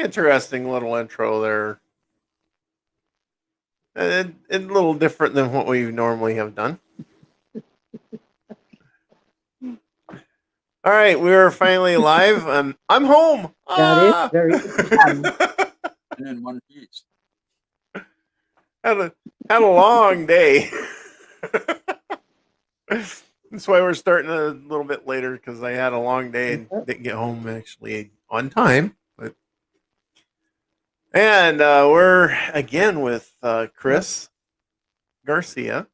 Interesting little intro there. It's a little different than what we normally have done. All right, we are finally live. I'm home. That is Ah! very interesting. And in one piece. had a had a long day. That's why we're starting a little bit later because I had a long day and Yep. didn't get home actually on time. And we're again with Yep. Chris Garcia,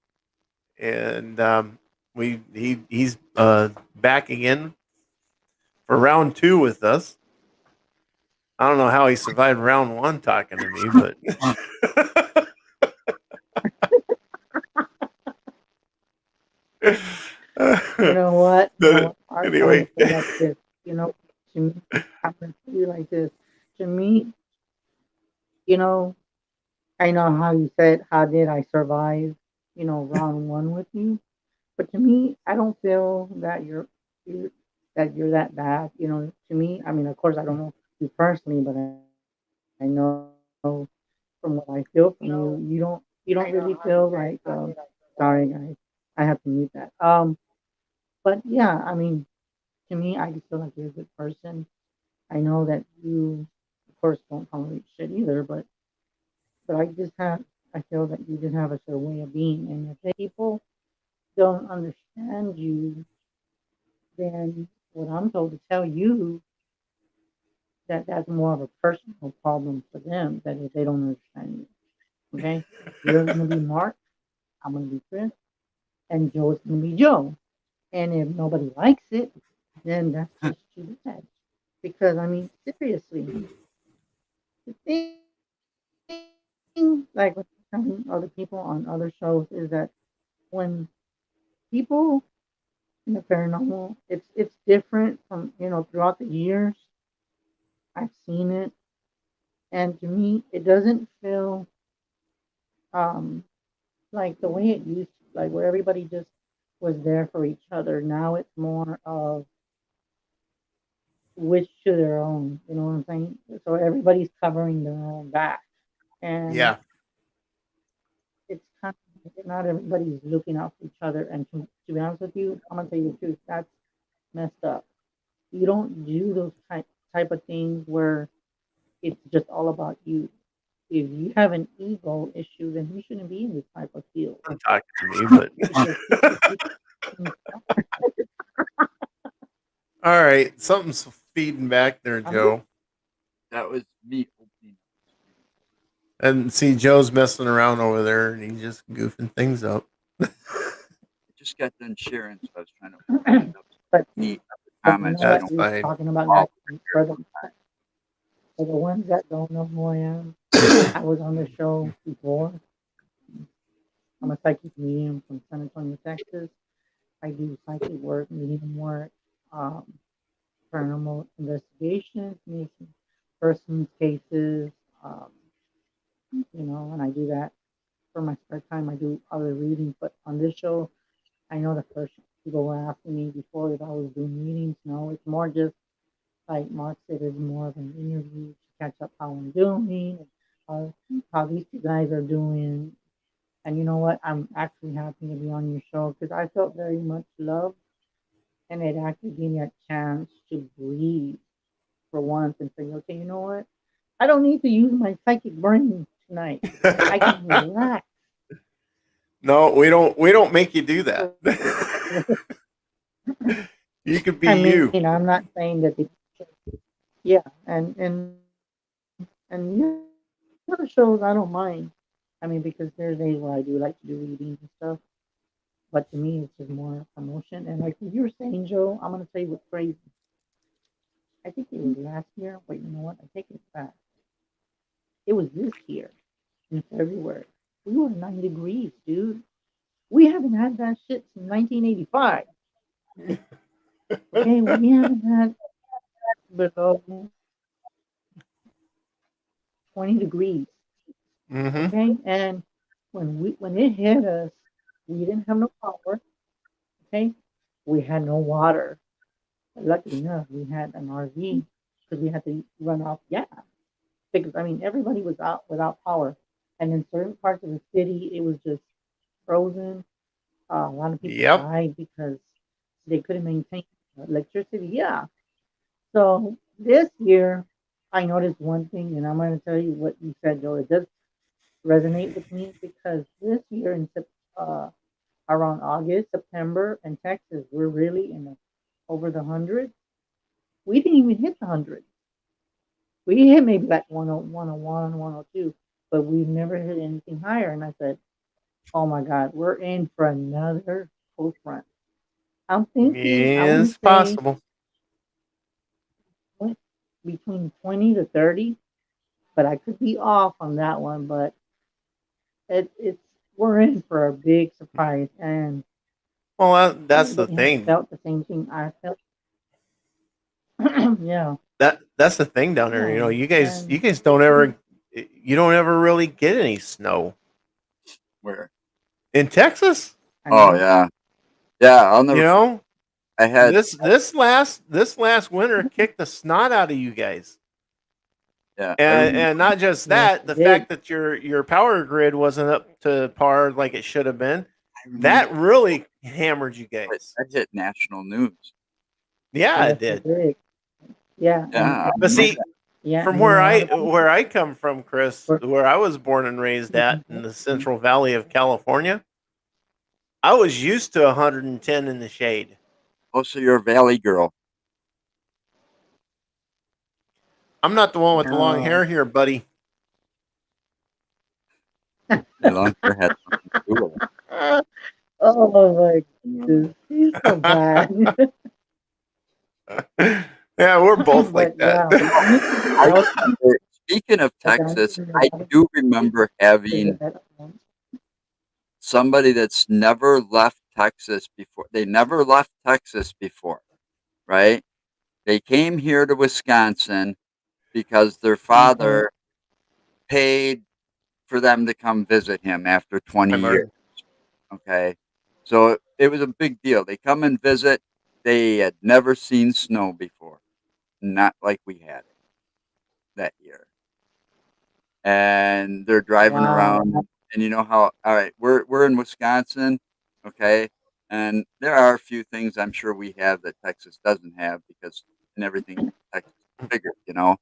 and he's back again for round two with us. I don't know how he survived round one talking to me, but You know what? but I'm gonna anyway, say like this. You know, to me, I'm gonna say you like this. To me, you know, I know how you said, "How did I survive?" Round one with you. But to me, I don't feel that you're that you're that bad. To me, I mean, of course, I don't know you personally, but I know from what I feel from you don't really feel like. Sorry, guys, I have to mute that. But yeah, I mean, to me, I just feel like you're a good person. I know that you, of course, don't tolerate shit either, but I feel that you just have a certain way of being, and if people don't understand you, then what I'm told to tell you that that's more of a personal problem for them. That if they don't understand you, okay, you're gonna be Mark, I'm gonna be Chris, and Joe's gonna be Joe. And if nobody likes it, then that's just too bad. Because I mean, seriously, the thing like with telling other people on other shows is that when people in the paranormal, it's different from throughout the years. I've seen it, and to me, it doesn't feel um like the way it used to, like where everybody just was there for each other. Now it's more of which to their own. You know what I'm saying? So everybody's covering their own back, and yeah, it's kind of like not everybody's looking out for each other. And to be honest with you, I'm gonna tell you the truth. That's messed up. You don't do those type of things where it's just all about you. If you have an ego issue, then you shouldn't be in this type of field I'm talking to me, but because people all right, something's feeding back there, I'm just Joe. That was me opening up. And see, Joe's messing around over there, and he's just goofing things up. I just got done sharing, so I was trying to open it up but to see the you know comments. So I what That's don't you're fine. talking about, guys. fall For the for the ones that don't know who I am, I was on the show before. I'm a psychic medium from San Antonio, Texas. I do psychic work, medium work, um, paranormal investigations, making persons cases, um, and I do that for my spare time. I do other readings, but on this show, I know the first people were asking me before if I was doing readings. No, it's more just like Mark said, it's more of an interview to catch up how I'm doing, and how these two guys are doing. And you know what? I'm actually happy to be on your show because I felt very much loved, and it actually gave me a chance to breathe for once and say, okay, you know what? I don't need to use my psychic brain tonight. I can relax. No, we don't make you do that. So, You could be I mean, you. I'm not saying that yeah, and other shows I don't mind. I mean, because there's days where I do like to do readings and stuff. But to me, it's just more promotion. And like you were saying, Joe, I'm gonna tell you what's crazy. I think it was last year, but you know what? I take it back. It was this year in February. We were 9 degrees, dude. We haven't had that shit since 1985. Okay, we haven't had below 20 degrees. Mm-hmm. Okay, and when it hit us, we didn't have no power. Okay, we had no water. Luckily enough, we had an RV because we had to run off gas. because I mean everybody was out without power, and in certain parts of the city it was just frozen. A lot of people Yep. died because they couldn't maintain electricity. Yeah. So this year, I noticed one thing, and I'm going to tell you what you said, Joe. It does resonate with me because this year uh, around August, September, in Texas, we're really in the over the hundreds. We didn't even hit the hundred. We hit maybe like 101, 102, but we never hit anything higher. And I said, "Oh my God, we're in for another cold front." I'm thinking, I want It's to say possible. between 20 to 30, but I could be off on that one. But it's we're in for a big surprise, and Well, that's the everybody has thing. felt the same thing I felt. Yeah, That's the thing down there. yeah, You and guys you don't ever really get any snow Where? in Texas. I Oh know. yeah, yeah. I'll You never forget. know, I had this last winter kicked the snot out of you guys. yeah. I And remember. and not just Yes, that, it the did. fact that your power grid wasn't up to par like it should have been, I remember that really hammered you guys. that hit national news. Yeah, Yes, it it did. did. Yeah, and Yeah, I But remember see, that. yeah, from and a lot of where people I come from, Chris, were. where I was born and raised at in the Mhm. Central Valley of California, I was used to 110 in the shade. Oh, so you're a Valley girl. I'm not the one with the long No. hair here, buddy. Your long hair had something to do with it. Oh my goodness, he's so bad. Yeah, we're both like But that. yeah, but honestly, I that was remember. Speaking of like honestly, Texas, a I lot of do people remember say having that. somebody that's never left Texas before. They never left Texas before, right? They came here to Wisconsin because their Mhm. father paid for them to come visit him after 20 Hi, years. Martin. Okay. So it was a big deal. They come and visit. They had never seen snow before, not like we had it that year. And they're driving Wow. around, and you know how, all right, we're in Wisconsin, okay? And there are a few things I'm sure we have that Texas doesn't have because and everything Texas is bigger, you know.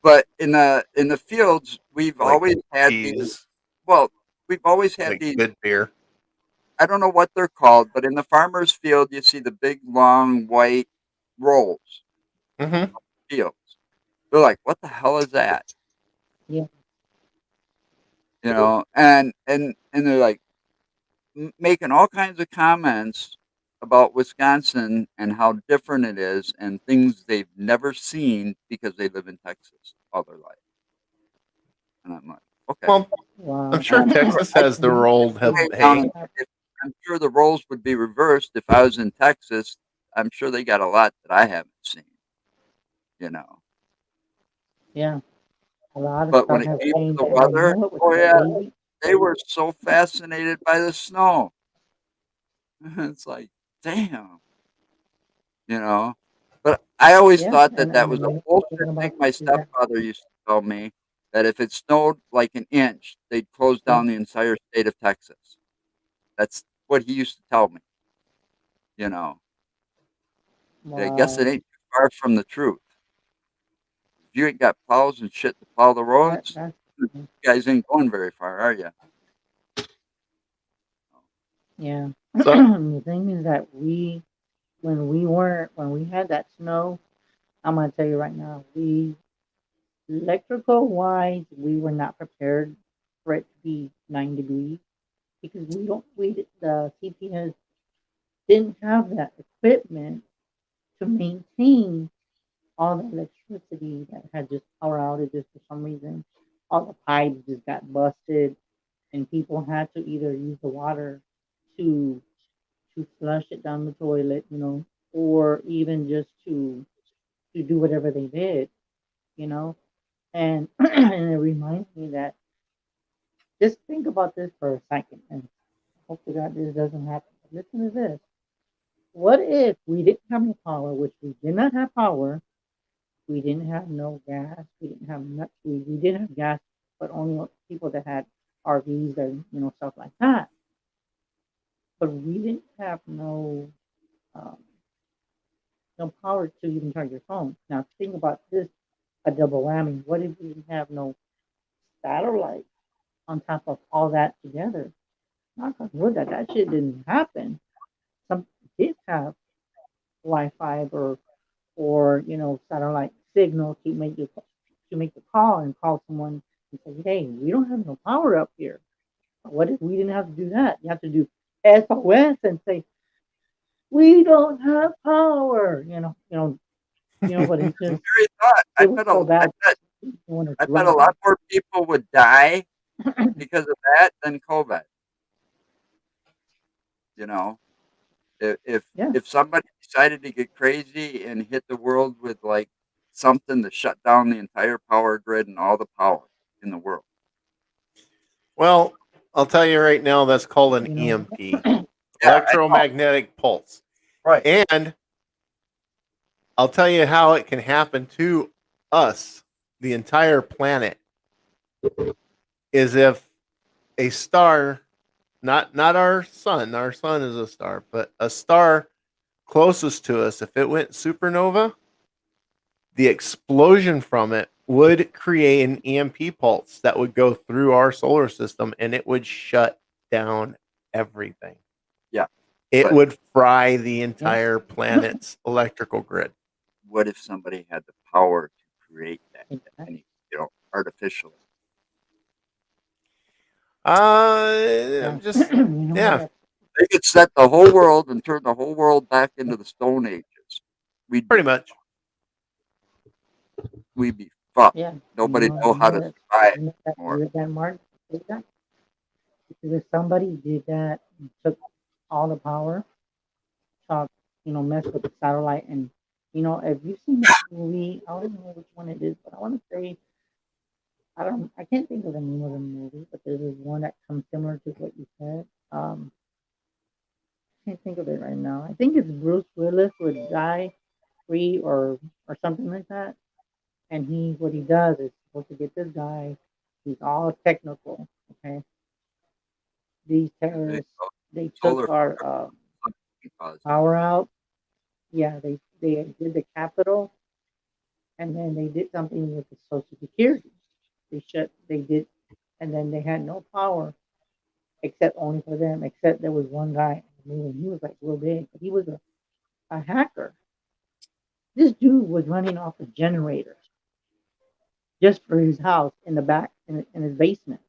But in the fields, we've Like always had these. cheese, Well, we've always had like these. good beer. I don't know what they're called, but in the farmer's field, you see the big, long, white rolls Hmm. fields. They're like, "What the hell is that?" Yeah. You know, and they're like making all kinds of comments about Wisconsin and how different it is and things they've never seen because they live in Texas all their life. And I'm like, okay. Well, I'm Wow. sure And Texas I has the And rolled way down hay. in, if, I'm sure the roles would be reversed if I was in Texas. I'm sure they got a lot that I haven't seen, you know. yeah, a lot of But when stuff it has came to changed. the And you know weather, what? With oh the yeah, baby, they were so fascinated by the snow. It's like, damn, you know. But I always yeah, thought that and that and was the a nice thing bullshit thing. about My this is that stepfather used to tell me that if it snowed like an inch, they'd close yeah, down the entire state of Texas. That's what he used to tell me, you know. I guess it wow, ain't too far from the truth. If you ain't got plows and shit to plow the roads, that's you guys ain't going very far, are you? yeah. So, The thing is that when we had that snow, I'm gonna tell you right now, we electrical wise, we were not prepared for it to be 9 degrees because the CPS didn't have that equipment to maintain all the electricity that had just power outages for some reason. All the pipes just got busted, and people had to either use the water to flush it down the toilet, or even just to do whatever they did, you know. And and it reminds me that just think about this for a second, and hope to God this doesn't happen. But listen to this. What if we didn't have no power, which we did not have power, We didn't have no gas. We didn't have we did have gas, but only people that had RVs and stuff like that. But we didn't have um, no power to even charge your phone. Now think about this, a double whammy. What if we didn't have no satellite on top of all that together? Knock on wood that shit didn't happen. Some did have Wi-Fi or satellite signal to make the call and call someone and say, hey, we don't have no power up here. What if we didn't have to do that? You have to do SOS and say, we don't have power. But it's The just very thought. it was so bad. You want to I bet a drown. lot more people would die because of that than COVID. You know, if Yeah, if somebody decided to get crazy and hit the world with like something to shut down the entire power grid and all the power in the world. Well, I'll tell you right now, that's called an you know, EMP, Yeah, I know. electromagnetic pulse. Right. And I'll tell you how it can happen to us, the entire planet, is if a star, not our sun is a star, but a star closest to us, if it went supernova, the explosion from it would create an EMP pulse that would go through our solar system and it would shut down everything. Yeah. It But would fry the yeah, entire planet's electrical grid. what if somebody had the power to create that, exactly. any, artificially? Yeah. Just you know what? yeah, They could set the whole world and turn the whole world back into the Stone Ages. We'd be pretty much. we'd be fucked. Yeah, Nobody know how to survive you anymore. know that Mark did that because if somebody did that, and took all the power, talk, mess with the satellite, and if you've seen that movie, I don't know which one it is, but I want to say I can't think of the name of the movie, but there's this one that comes similar to what you said. I can't think of it right now. I think it's Bruce Willis with Guy Free or something like that. And what he does is supposed to get this guy. He's all technical. Okay, these And they terrorists they took solar our cause power out. Yeah, they did the Capitol, and then they did something with the Social Security. They did, and then they had no power except only for them. Except there was one guy in the movie. He was like real big, but he was a hacker. This dude was running off a generator just for his house in the back in his basement,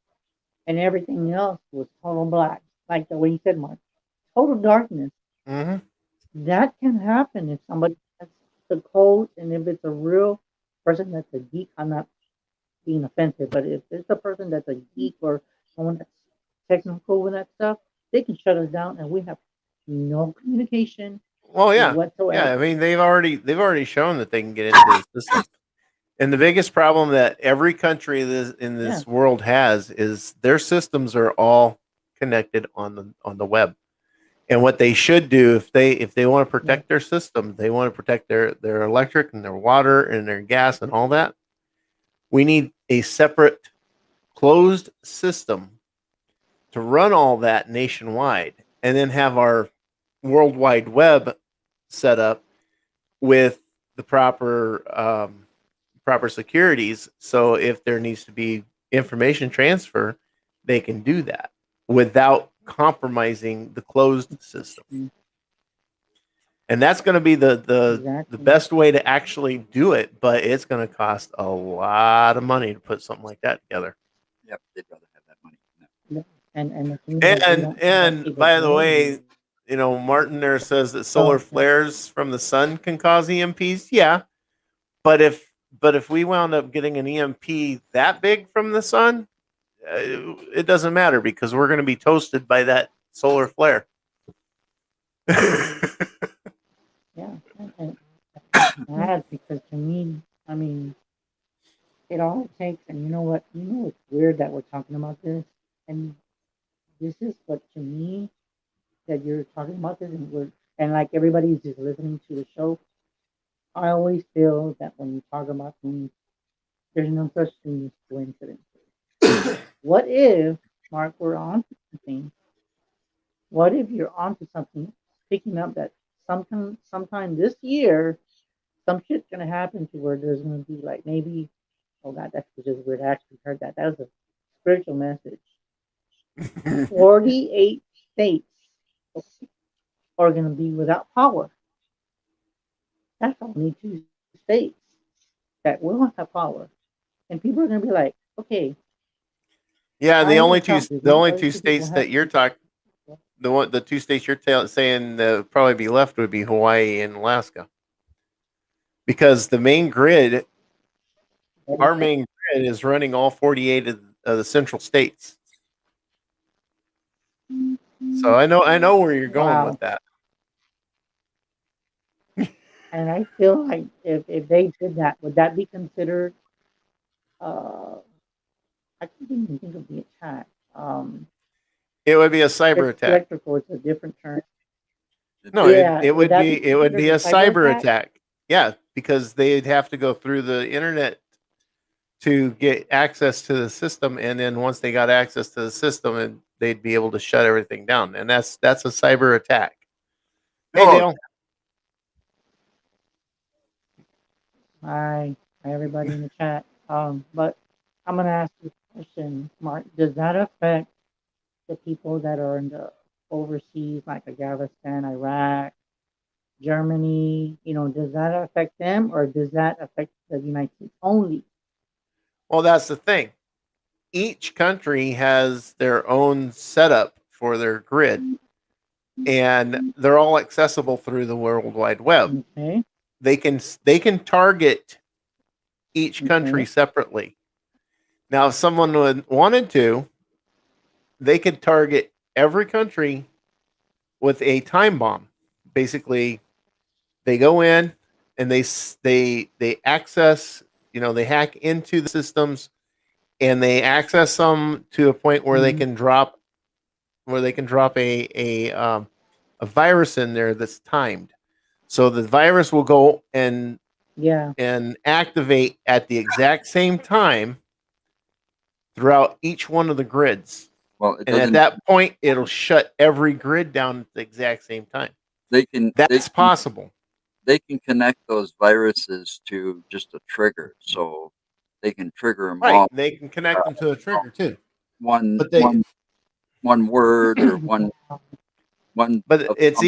and everything else was total black, like the way you said, Mark. Total darkness. Hmm. That can happen if somebody has the code, and if it's a real person that's a geek. I'm not being offensive, but if it's a person that's a geek or someone that's technical with that stuff, they can shut us down, and we have no communication Well, yeah, yeah. I whatsoever. mean, they've already shown that they can get into the system. And the biggest problem that every country in Yeah, this world has is their systems are all connected on the web. And what they should do if they want to yeah, protect their system, they want to protect their electric and their water and their gas and all that. We need a separate closed system to run all that nationwide, and then have our World Wide Web set up with the proper securities. So if there needs to be information transfer, they can do that without compromising the closed system. mm, And that's going to be the exactly. best way to actually do it, but it's going to cost a lot of money to put something like that together. Yep, they'd rather have that money. No. Yeah. And the thing is, we And don't have that and by the capability. way, Martin there says that solar Oh, yeah, flares from the sun can cause EMPs. Yeah, but if we wound up getting an EMP that big from the sun, it doesn't matter because we're going to be toasted by that solar flare. yeah. And sad because to me, I mean, it all takes, and you know what? It's weird that we're talking about this, and this is what to me that you're talking about this, and like everybody's just listening to the show. I always feel that when you talk about things, there's no such thing as coincidence. What if, Mark, we're on to something? What if you're onto something, picking up that sometime this year, some shit's gonna happen to where there's gonna be like maybe, oh god, that's just weird. I actually heard that. That was a spiritual message. 48 states are gonna be without power. That's only two states that will have power, and people are gonna be like, okay, Yeah, how is it the these only other two two people states that have? you're talking the two states you're saying probably be left would be Hawaii and Alaska because our main grid is running all 48 of the central states. So I know where you're going with Wow. that. And I feel like if they did that, would that be considered? Uh, I can't even think of the attack. It would be a cyber attack. Electrical, it's a different term. It's No, Yeah, it would would that be it would considered be a a cyber cyber attack? attack. Yeah, because they'd have to go through the internet to get access to the system, and then once they got access to the system, and they'd be able to shut everything down, and that's a cyber attack. Hey, oh, Dale. Hi, hi, everybody in the chat. But I'm gonna ask you a question, Mark. Does that affect the people that are in the overseas, like Afghanistan, Iraq, Germany? Does that affect them, or does that affect the United States only? Well, that's the thing. Each country has their own setup for their grid, and they're all accessible through the World Wide Web. Okay, They can target each country okay, separately. Now, if someone wanted to, they could target every country with a time bomb. Basically, they go in and they access, they hack into the systems and they access them to a point where mm, they can drop a virus in there that's timed. So the virus will go yeah, and activate at the exact same time throughout each one of the grids. well, it And at doesn't. that point, it'll shut every grid down at the exact same time. They can they That's can possible. they can connect those viruses to just a trigger, so they can trigger them Right. all. They can Uh, connect them to a trigger too. one But they one one word or one but of it's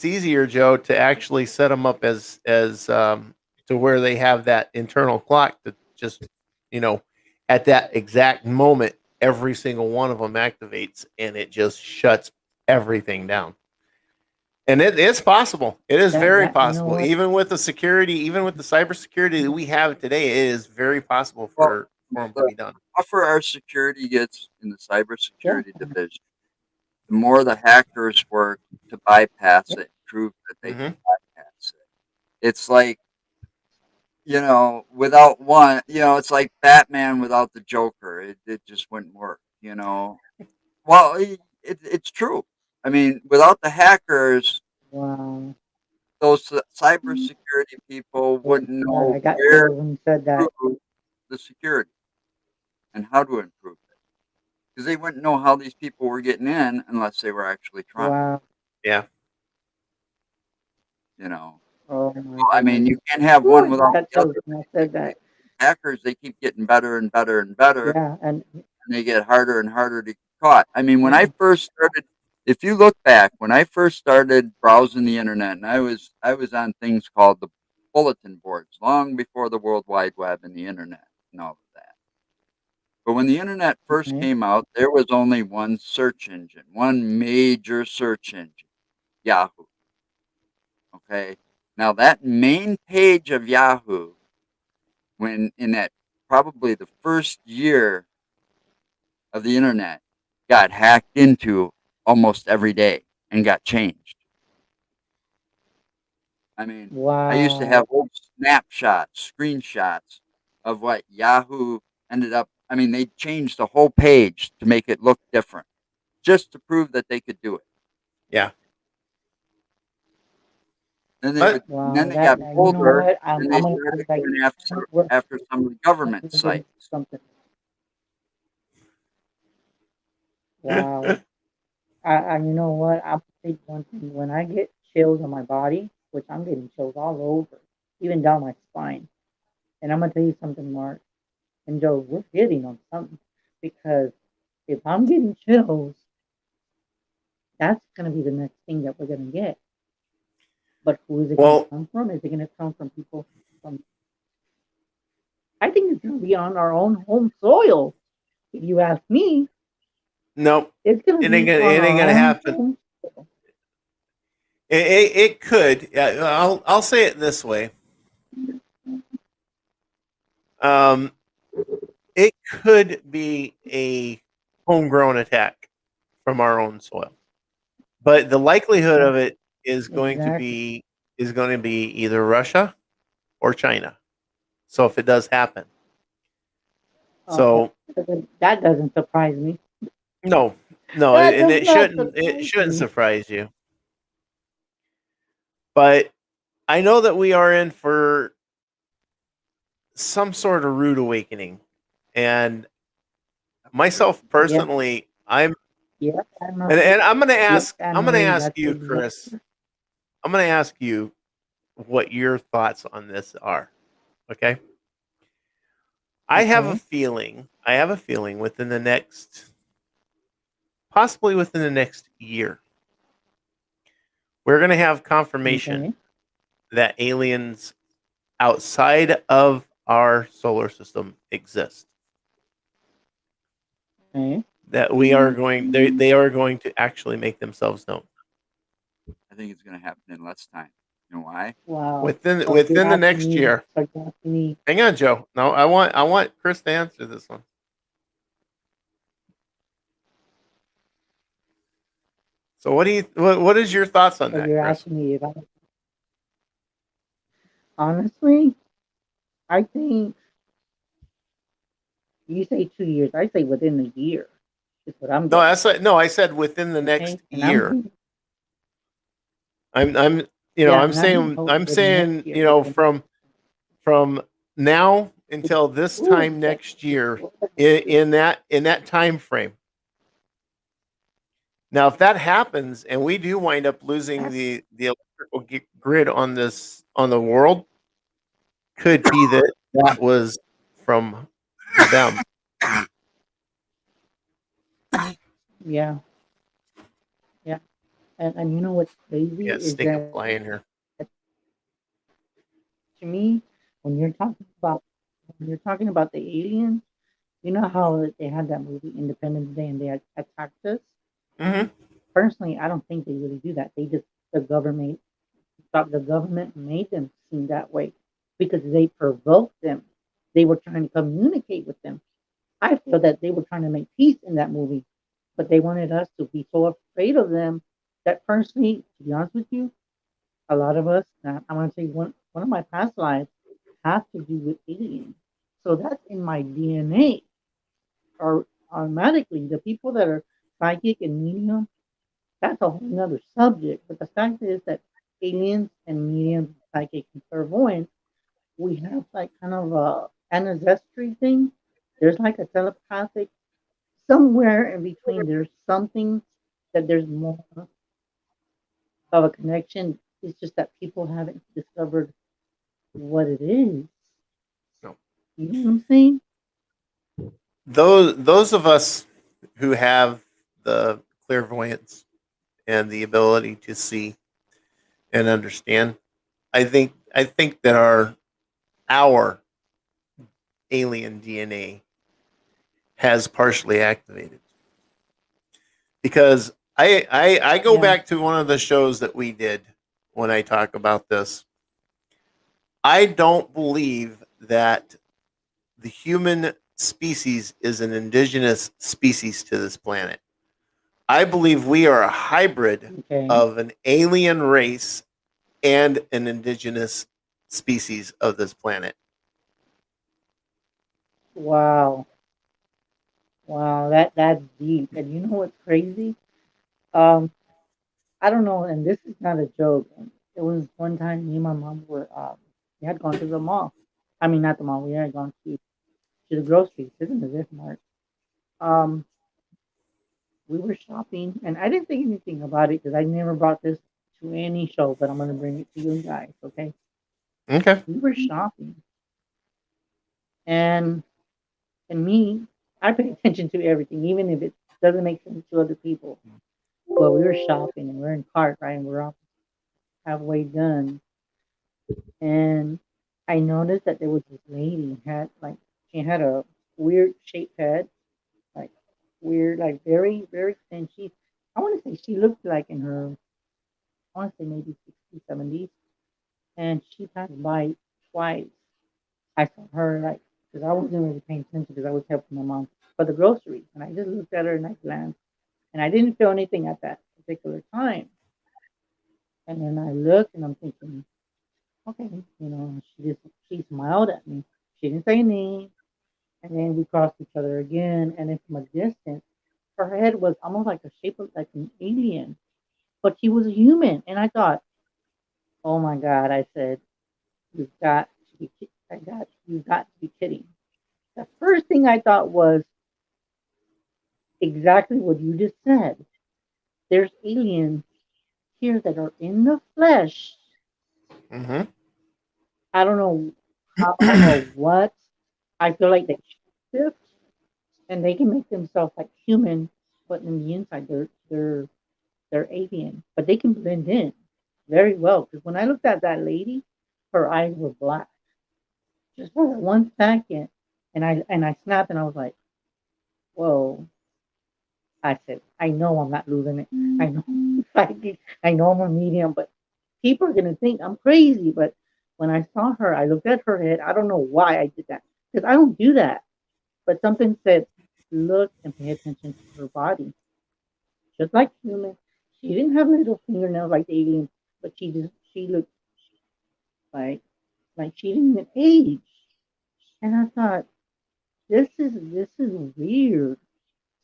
easier, Joe, to actually set them up as to where they have that internal clock that just you know at that exact moment every single one of them activates and it just shuts everything down. And it's possible. It is very that you know possible. what? Even with the security, even with the cybersecurity that we have today, it is very possible well, for them to the be done. tougher our security gets in the Yeah, cybersecurity division, the more the hackers work to bypass yeah, it, prove that they can Hmm. bypass it. It's like, without one, it's like Batman without the Joker. It just wouldn't work, Well, it's true. I mean, without the hackers, wow. those cybersecurity people Oh wouldn't my God, know I got where chills when you said to that. improve the security and how to improve it. Because they wouldn't know how these people were getting in unless they were actually trying, Wow. Yeah. you know. Oh my I mean, goodness. you can't have Whew, one I just without got the chills other. when I said that. Hackers, they keep getting better and better and better, Yeah, and and they get harder and harder to get caught. I mean, when I yeah, first started, if you look back, when I first started browsing the internet, and I was on things called the bulletin boards long before the World Wide Web and the internet and all of that. But when the internet first okay. came out, there was only one search engine, one major search engine, Yahoo. Okay. Now that main page of Yahoo, when in that probably the first year of the internet, got hacked into almost every day and got changed. I mean, I used to have Wow. old snapshots, screenshots of what Yahoo ended up. I mean, they changed the whole page to make it look different, just to prove that they could do it. Yeah. Then they But would. Then Wow, they got you know bolder, what? and they I'm gonna started say like going we're after some of the government getting sites. something. Wow. You know what? I'll say one thing. When I get chills on my body, which I'm getting chills all over, even down my spine. And I'm gonna tell you something, Mark and Joe, we're hitting on something because if I'm getting chills, that's gonna be the next thing that we're gonna get. But who is it gonna well, come from? Is it gonna come from people from? I think it's gonna be on our own home soil. If you ask me, no, it's gonna be on it ain't our gonna own happen. home. It could. Yeah, I'll say it this way. Um, it could be a homegrown attack from our own soil, but the likelihood of it Exactly. is going to be either Russia or China. So if it does happen, Okay, so that doesn't surprise me. no, no, That and does not it surprise shouldn't me. surprise you. But I know that we are in for some sort of rude awakening, and myself Yes, personally, yes, Anne Marie. and Yes, Anne I'm going to Marie. ask That's you, Chris. exactly. I'm going to ask you what your thoughts on this are. Okay, Okay. I have a feeling within the next, possibly within the next year, we're going to have confirmation Okay. that aliens outside of our solar system exist. Okay. That they are going to actually make themselves known I think it's going to happen in less time. You know why? Wow. So you're within the asking next me. year. So you're asking me. Hang on, Joe. No, I want Chris to answer this one. So what is your thoughts on So that, you're Chris? asking me if I. Honestly, I think you say 2 years. I say within a year. Is what I'm No, getting. I said within the Okay. next And I'm year. thinking, I'm yeah, and I'm being told I'm within next saying, year. you know, Within from now until this ooh, time that's next year before the next year. in that time frame. Now, if that happens and we do wind up losing That's the electrical grid on the world, could be that that was from them. yeah, yeah. And you know what's crazy Yeah, is stink a that fly in here. to me, when you're talking about the aliens, you know how they had that movie Independence Day and they attacked us. Hmm. Personally, I don't think they really do that. They just the government thought the government made them seem that way because they provoked them. They were trying to communicate with them. I feel that they were trying to make peace in that movie, but they wanted us to be so afraid of them that personally, to be honest with you, a lot of us, I want to say one of my past lives has to do with aliens. So that's in my DNA. Or automatically, the people that are psychic and medium, that's a whole nother subject. But the fact is that aliens and mediums, psychic and clairvoyant, we have like kind of a ancestry thing. There's like a telepathic somewhere in between. There's something that there's more of a connection. It's just that people haven't discovered what it is. No. You know what I'm saying? Those of us who have the clairvoyance and the ability to see and understand, I think that our alien DNA has partially activated because I go Yeah. back to one of the shows that we did when I talk about this. I don't believe that the human species is an indigenous species to this planet. I believe we are a hybrid Okay. of an alien race and an indigenous species of this planet. Wow. Wow. That's deep. And you know what's crazy? Um, I don't know, and this is not a joke. it was one time me and my mom were we had gone to the mall. I mean, not the mall. We had gone to the grocery. This isn't a Zip Mart. Um, we were shopping, and I didn't think anything about it because I never brought this to any show, but I'm gonna bring it to you guys. Okay, Okay. we were shopping, and me, I pay attention to everything, even if it doesn't make sense to other people. But we were shopping, and we're in cart, right? And we're all halfway done, and I noticed that there was this lady had like she had a weird shaped head, like weird, like very very thin. I want to say she looked like in her I want to say maybe 60s, 70s, and she passed by twice. I saw her like because I wasn't really paying attention because I was helping my mom for the groceries, and I just looked at her and I glanced, and I didn't feel anything at that particular time. And then I looked and I'm thinking, okay, she smiled at me. She didn't say anything. And then we crossed each other again. And then from a distance, her head was almost like a shape of like an alien, but she was a human. And I thought, oh my God, I said, you've got to be kidding. The first thing I thought was exactly what you just said. There's aliens here that are in the flesh. Mm-hmm. I don't know I don't know what. I feel like they shift and they can make themselves like human, but in the inside they're alien. But they can blend in very well. Because when I looked at that lady, her eyes were black. Just for 1 second. And I snapped and I was like, whoa. I said, I know I'm not losing it. I know like I know I'm a medium, but people are gonna think I'm crazy. But when I saw her, I looked at her head. I don't know why I did that. Because I don't do that. But something said, look and pay attention to her body. Just like human. She didn't have little fingernails like the alien, but she looked like she didn't even age. And I thought, this is weird.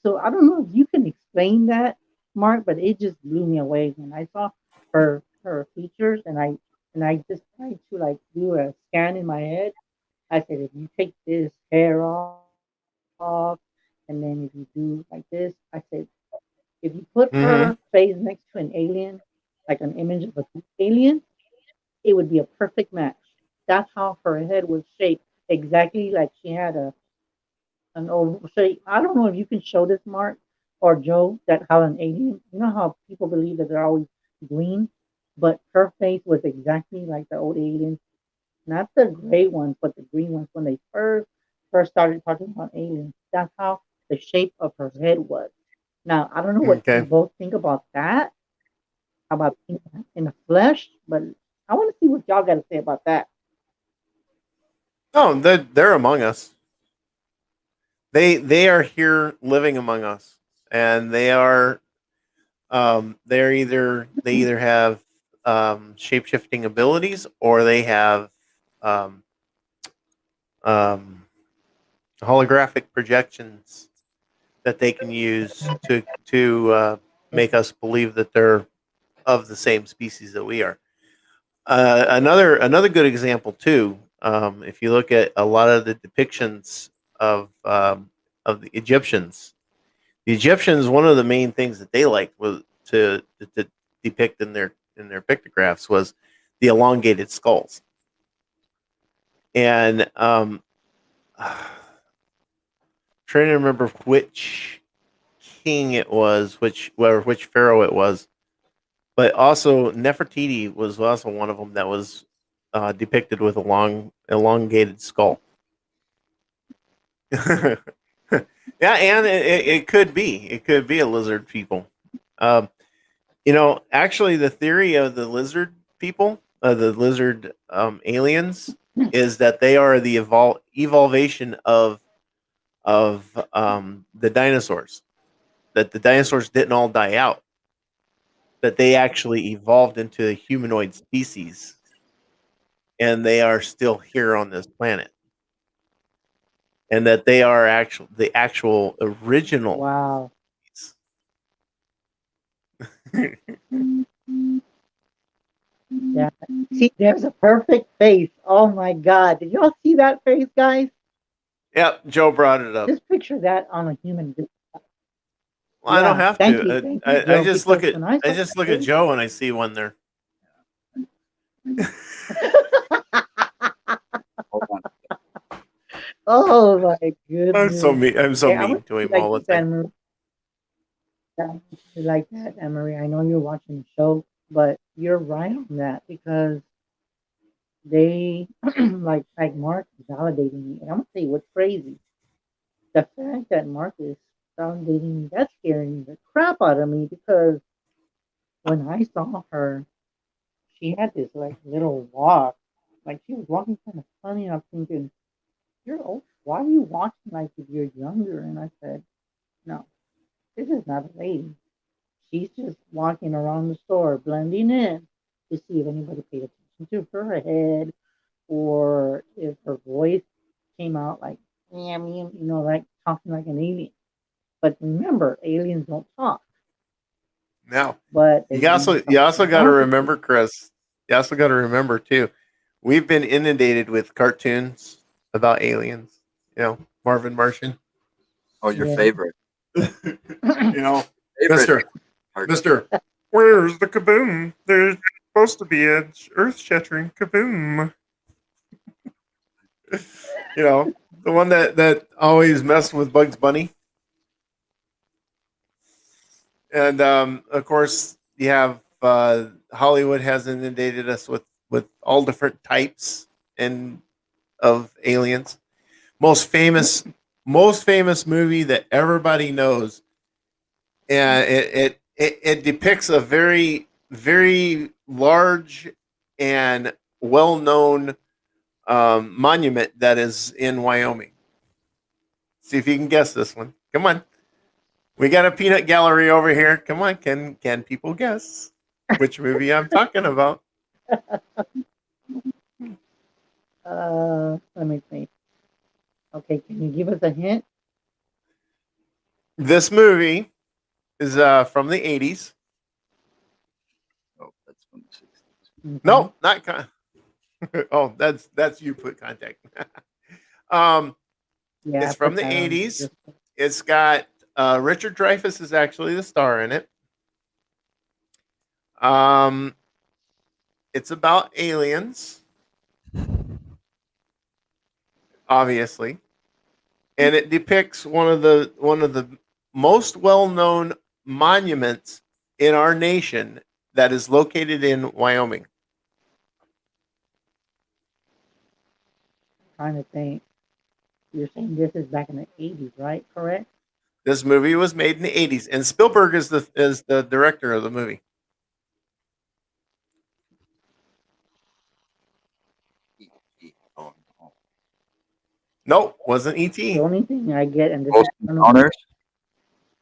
So I don't know if you can explain that, Mark, but it just blew me away when I saw her features and I just tried to like do a scan in my head. I said, if you take this hair off and then if you do like this, I said, if you put her face Mm-hmm. next to an alien, like an image of a alien, it would be a perfect match. That's how her head was shaped, exactly like she had an oval shape. I don't know if you can show this, Mark or Joe, that how an alien. You know how people believe that they're always green, but her face was exactly like the old aliens, not the gray ones, but the green ones when they first started talking about aliens. That's how the shape of her head was. Now I don't know what you Okay. both think about that, about in the flesh, but I want to see what y'all got to say about that. Oh, they're among us. They are here living among us, and they either have shape shifting abilities or they have um, um, holographic projections that they can use to make us believe that they're of the same species that we are. Another good example too. If you look at a lot of the depictions of the Egyptians, one of the main things that they liked was to depict in their pictographs was the elongated skulls. And trying to remember which king it was, which pharaoh it was, but also Nefertiti was also one of them that was depicted with a long elongated skull. Yeah, and it could be a lizard people. Um, actually, the theory of the lizard people, the lizard aliens, is that they are the evolvation of the dinosaurs. That the dinosaurs didn't all die out. That they actually evolved into a humanoid species, and they are still here on this planet, and that they are the actual original. Wow. Yeah. See, there's a perfect face. Oh my God. Did y'all see that face, guys? Yep, Joe brought it up. Just picture that on a human being. Well, I don't Yeah. have to. Thank you, I Joe. just look Because at when I I saw just that look at face, Joe and I see one there. Hold on. oh my I'm so goodness. mean. I'm so Yeah, I mean would to be him like all the this, time. Anne Marie. Yeah, I would be like that, Anne Marie. I know you're watching the show, but you're right on that because they like Mark is validating me. And I'm gonna tell you what's crazy. The fact that Mark is validating me, that's scaring the crap out of me because when I saw her, she had this like little walk. Like she was walking kind of funny, and I'm thinking, you're old. Why are you walking like if you're younger? And I said, no, this is not a lady. She's just walking around the store, blending in to see if anybody paid attention to her head or if her voice came out like, yeah, like talking like an alien. But remember, aliens don't talk, Now, but they do you some also got to telepathy. remember, Chris. You also got to remember too. We've been inundated with cartoons about aliens. You know, Marvin Martian. Oh, your Yeah. favorite. You know, Favorite Mister part. Mister. Where's the kaboom? There's supposed to be a earth shattering kaboom. You know, the one that always messed with Bugs Bunny. And of course, you have Hollywood has inundated us with all different types and of aliens. Most famous, most famous movie that everybody knows, and it depicts a very large and well known monument that is in Wyoming. See if you can guess this one. Come on. We got a peanut gallery over here. Come on, can people guess which movie I'm talking about? Let me think. Okay, can you give us a hint? This movie is from the 80s. Oh, that's from the 60s. Okay. No, not oh, that's you put contact. um, Yeah, I it's from put the that on 80s. there. It's got Richard Dreyfuss is actually the star in it. Um, it's about aliens, obviously, and it depicts one of the most well-known monuments in our nation that is located in Wyoming. Trying to think. You're saying this is back in the 80s, right? Correct? This movie was made in the 80s, and Spielberg is the director of the movie. Oh, no. Nope, wasn't The ET. only thing I get, and this Close I don't know, Encounters.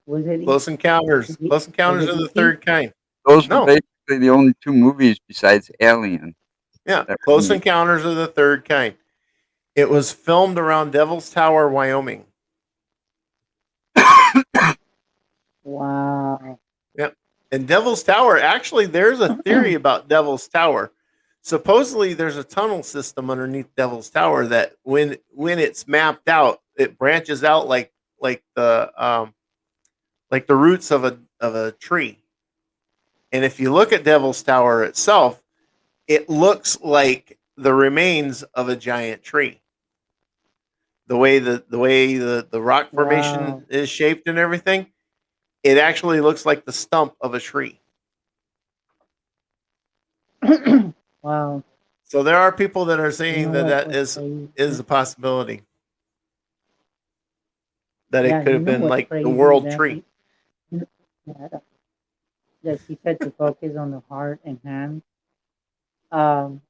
was it Close Encounters. Close was Encounters it of the ET? Third Kind. Those were No, basically the only two movies besides Alien yeah, that were Close made. Encounters of the Third Kind. It was filmed around Devil's Tower, Wyoming. Wow. Yep. And Devil's Tower, actually, there's a theory about Devil's Tower. Supposedly, there's a tunnel system underneath Devil's Tower that, when it's mapped out, it branches out like the roots of a tree. And if you look at Devil's Tower itself, it looks like the remains of a giant tree. The way the rock Wow. formation is shaped and everything, it actually looks like the stump of a tree. wow. So there are people that are You saying know that what? that What's is crazy? a possibility that it Yeah, could you have know been what's like the crazy, world tree. Becky? Yeah, that she said to focus on the heart and hand. Um,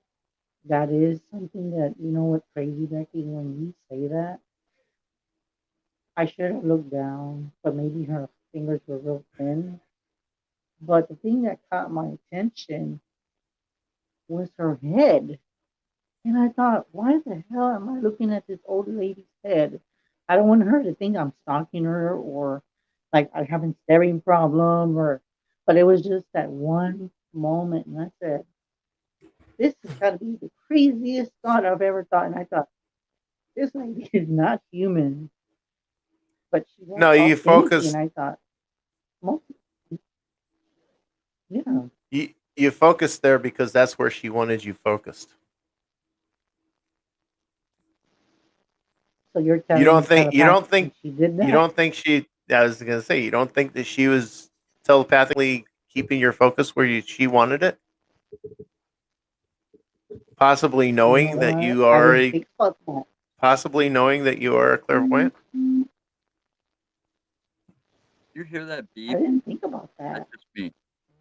that is something that you know what's crazy, Becky. When you say that, I should have looked down, but maybe her fingers were real thin. But the thing that caught my attention was her head. And I thought, why the hell am I looking at this old lady's head? I don't want her to think I'm stalking her or like I have a staring problem or but it was just that one moment and I said, this has got to be the craziest thought I've ever thought. And I thought, this lady is not human, but she's like No, all you finicky. And focus I thought, most, yeah. you focus there because that's where she wanted you focused. So you're You telling don't me think you don't telepathically think she did you that? don't think she I was gonna say you don't think that she was telepathically keeping your focus where she wanted it? Possibly You know knowing that what? you I didn't are think about that. possibly knowing that you are a clairvoyant? You hear that I beep? didn't think about That's that. just me.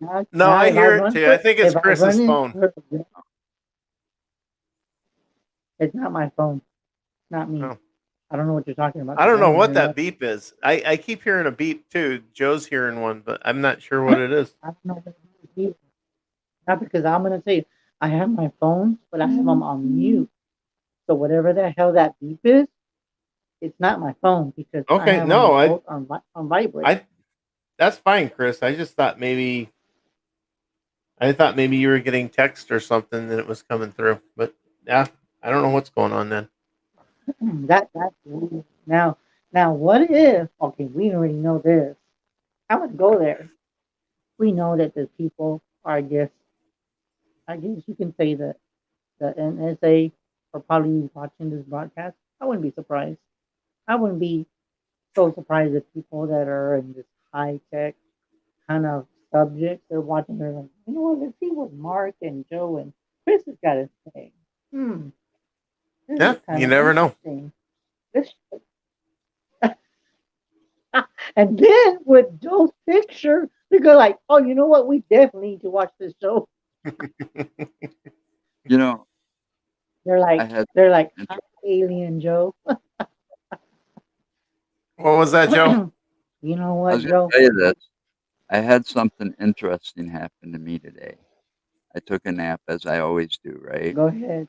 Now, No, now I if I hear it run too. I for, think it's if I Chris's run into phone. her, it's not my phone. It's not me. Oh. I don't know what you're talking about I because don't I know don't what hear that nothing. beep is. I keep hearing a beep too. Joe's hearing one, but I'm not sure what it is. I don't know what it is. Not because I'm gonna say I have my phone, but I have them on mute. So whatever the hell that beep is, it's not my phone because I Okay, have them no, both on vibrate. I that's fine, Chris. I just thought maybe you were getting text or something that it was coming through. But yeah, I don't know what's going on then. That's weird. Now what if? Okay, we already know this. I would go there. We know that the people are, I guess you can say that the NSA are probably watching this broadcast. I wouldn't be surprised. I wouldn't be so surprised if people that are in this high tech kind of subject they're watching. They're like, you know what? Let's see what Mark and Joe and Chris has got to say. Hmm, this Yeah, is kind you of never know. interesting. This and then with Joe's picture, they go like, oh, you know what? We definitely need to watch this show. You know, They're I like, had they're like, hi, inter- Alien Joe. What was that, Joe? You know I what, was going to Joe? tell you this. I had something interesting happen to me today. I took a nap as I always do, right? Go ahead.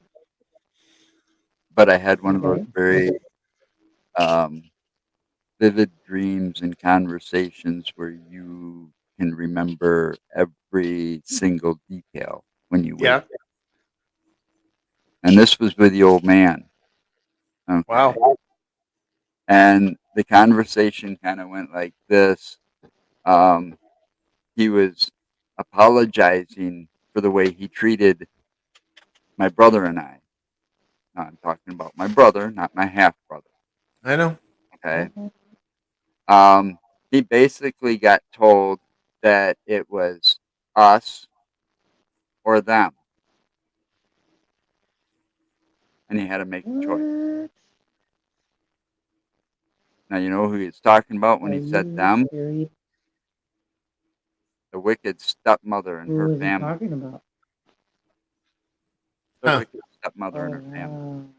But I had one of those Okay. very um, vivid dreams and conversations where you can remember every single detail when you wake Yeah. up. And this was with the old man. Okay. Wow. And the conversation kind of went like this. Um, he was apologizing for the way he treated my brother and I. Now, I'm talking about my brother, not my half brother. I know. Okay. Mhm. Um, he basically got told that it was us or them, and he had to make a choice. What? Now, you know who he's talking about when Are he said you them? serious? The wicked stepmother and her Who is he family. talking about? The Huh. wicked stepmother and Oh her family. wow.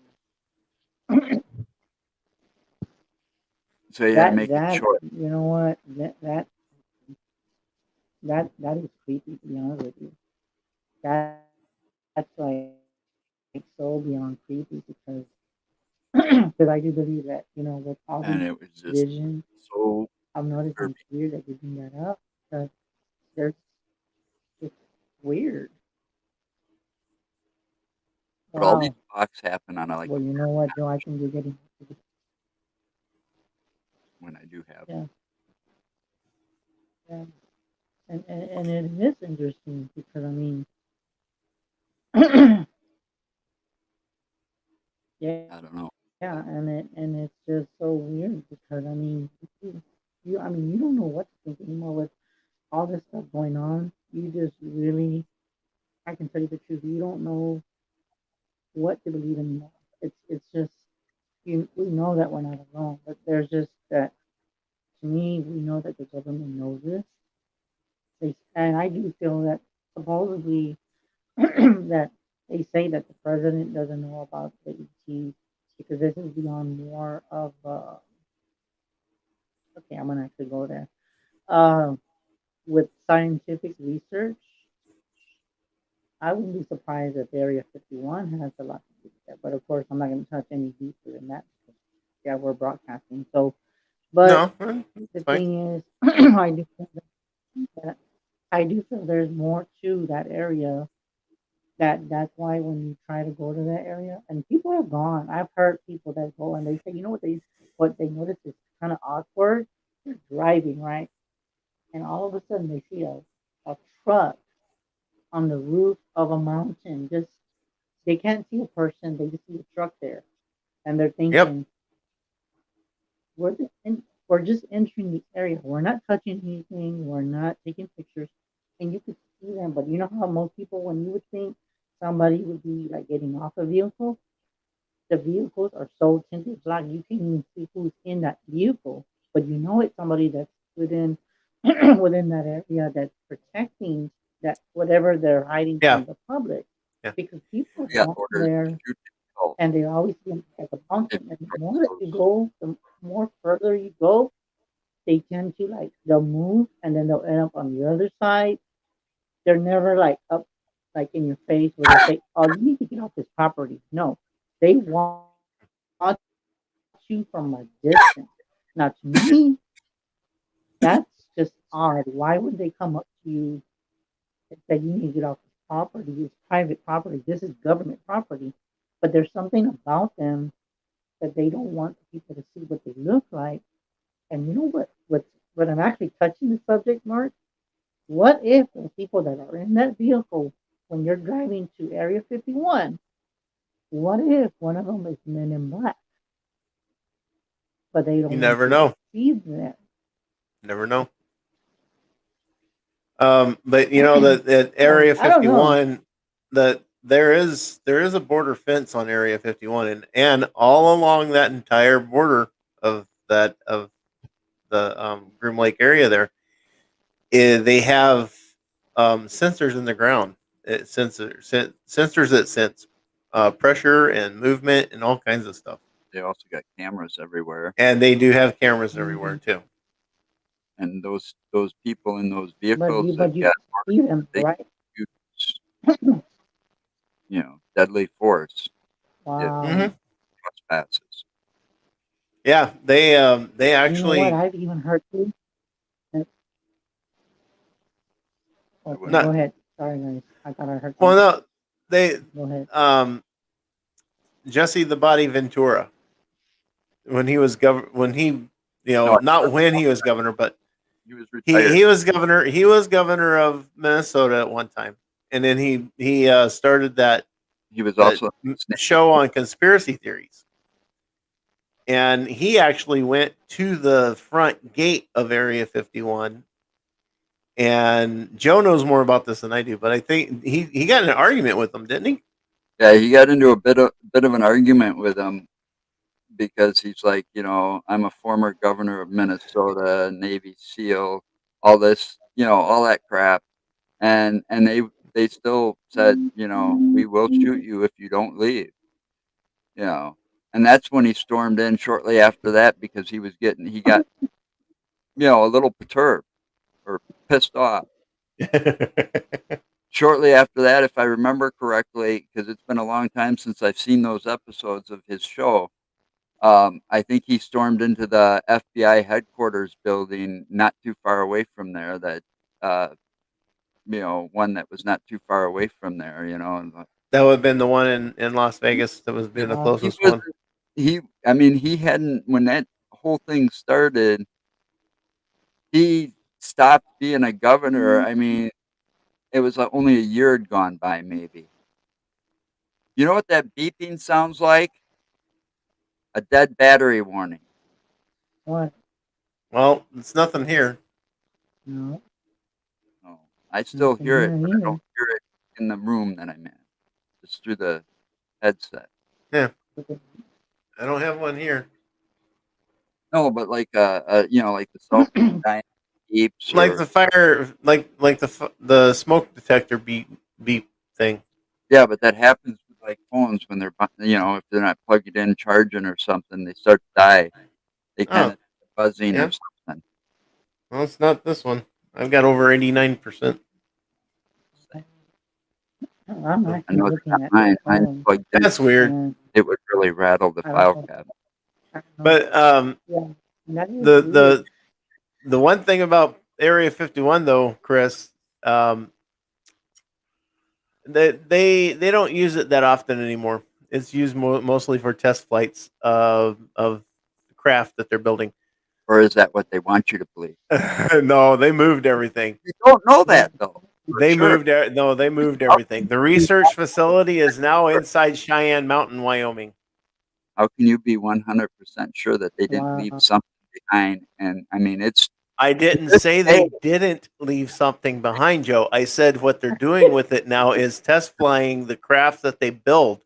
So he had to That make a that choice. you know what? That is creepy to be honest with you. That's like so beyond creepy because because I do believe that, with all And these it was just visions, so I've noticed and disturbing. it's weird that you bring that up because there's it's weird. But all these Wow. talks happen on like Well, a you know what, Joe? I think you're getting when I do have. yeah, yeah. And it is interesting because I mean I don't know. yeah, and it's just so weird because I mean I mean you don't know what to think anymore with all this stuff going on. You just really I can tell you the truth, you don't know what to believe anymore. It's just we know that we're not alone, but there's just that to me we know that the government knows this. And I do feel that supposedly that they say that the president doesn't know about the ET because this is beyond more of okay, I'm gonna actually go there. Uh, with scientific research, I wouldn't be surprised if Area 51 has a lot to do with that. But of course, I'm not gonna touch any deeper than that because yeah, we're broadcasting. So, but No, it's the fine. thing is, I do feel that I do feel there's more to that area That's why when you try to go to that area, and people have gone, I've heard people that go and they say, you know what they notice is kind of awkward. They're driving right, and all of a sudden they see a truck on the roof of a mountain. Just they can't see a person, they just see a truck there, and they're Yep. thinking, we're just entering the area. We're not touching anything. We're not taking pictures, and you could see them. But you know how most people, when you would think somebody would be like getting off a vehicle, the vehicles are so tinted black you can't even see who's in that vehicle. But you know it's somebody that's within within that area that's protecting that whatever they're hiding Yeah. from the public, Yeah. because people We got go orders to there shoot people and they always see them as a if mountain. And you the approach more that you those. go, the more further you go, they tend to like they'll move and then they'll end up on the other side. They're never like up like in your face where they say, "Oh, you need to get off this property." No, they watch you from a distance. Now, to me, that's just odd. Why would they come up to you and say you need to get off this property? It's private property. This is government property. But there's something about them that they don't want people to see what they look like. And you know what I'm actually touching the subject, Mark? What if the people that are in that vehicle when you're driving to Area 51, what if one of them is Men in Black, but they You don't want never you to know. see them? Never know. But you know that So Area I don't know. 51, that there is a border fence on Area 51, and all along that entire border of the Groom Lake area there, they have sensors in the ground. Sensors that sense pressure and movement and all kinds of stuff. They also got cameras everywhere, And they do have cameras everywhere Mhm. too. and those people in those But vehicles you that but you got see them, they right? use deadly force if Wow. Hmm. trespasses. Yeah, they You know what? actually I've even heard too. that- I Okay, wouldn't. go not ahead. Sorry, guys. I thought I heard well something. no they Go ahead. um Jesse the Body Ventura, when he was when he, No, not when he was governor, but he was he retired. he was governor he was governor of Minnesota at one time, and then he started He was that also snake. show on conspiracy theories, and he actually went to the front gate of Area 51. And Joe knows more about this than I do, but I think he got in an argument with them, didn't he? Yeah, he got into a bit of an argument with him because he's like, I'm a former governor of Minnesota, Navy SEAL, all this, all that crap, and they still said, we will shoot you if you don't leave, you know, and that's when he stormed in shortly after that because he got a little perturbed or pissed off. Shortly after that, if I remember correctly, because it's been a long time since I've seen those episodes of his show, I think he stormed into the FBI headquarters building not too far away from there. Uh, one that was not too far away from there. That would have been the one in Las Vegas that was being the Wow. He closest was one. I mean, he hadn't when that whole thing started. He stopped being a governor. I mean, it was only a year had gone by, maybe. You know what that beeping sounds like? A dead battery warning. What? Well, it's nothing here. No, Oh, I still nothing hear here it, but I either. don't hear it in the room that I'm in. It's through the headset. Yeah, But the- I don't have one here. No, but like like the cell phone dying beeps Like or the fire, like the smoke detector beep thing. yeah, but that happens with like phones when if they're not plugged in charging or something, they start to die. They kind Oh, of buzzing or yeah. something. Well, it's not this one. I've got over 89%. I'm So I actually know it's looking not at the mine. Mine's phone, plugged in. that's weird. and It would really rattle the I don't file know. cabinet. I don't know. But Yeah, and that is the weird. the the one thing about Area 51 though, Chris, um, They don't use it that often anymore. It's used mostly for test flights of craft that they're building. or is that what they want you to believe? No, they moved everything. You don't know that though, for sure. No, they moved How everything. can The you be research facility is now inside Cheyenne Mountain, Wyoming. how can you be 100% sure that they didn't leave Wow. something behind? And I mean, it's I to didn't this say day, they didn't leave something behind, Joe. I said what they're doing with it now is test flying the craft that they build.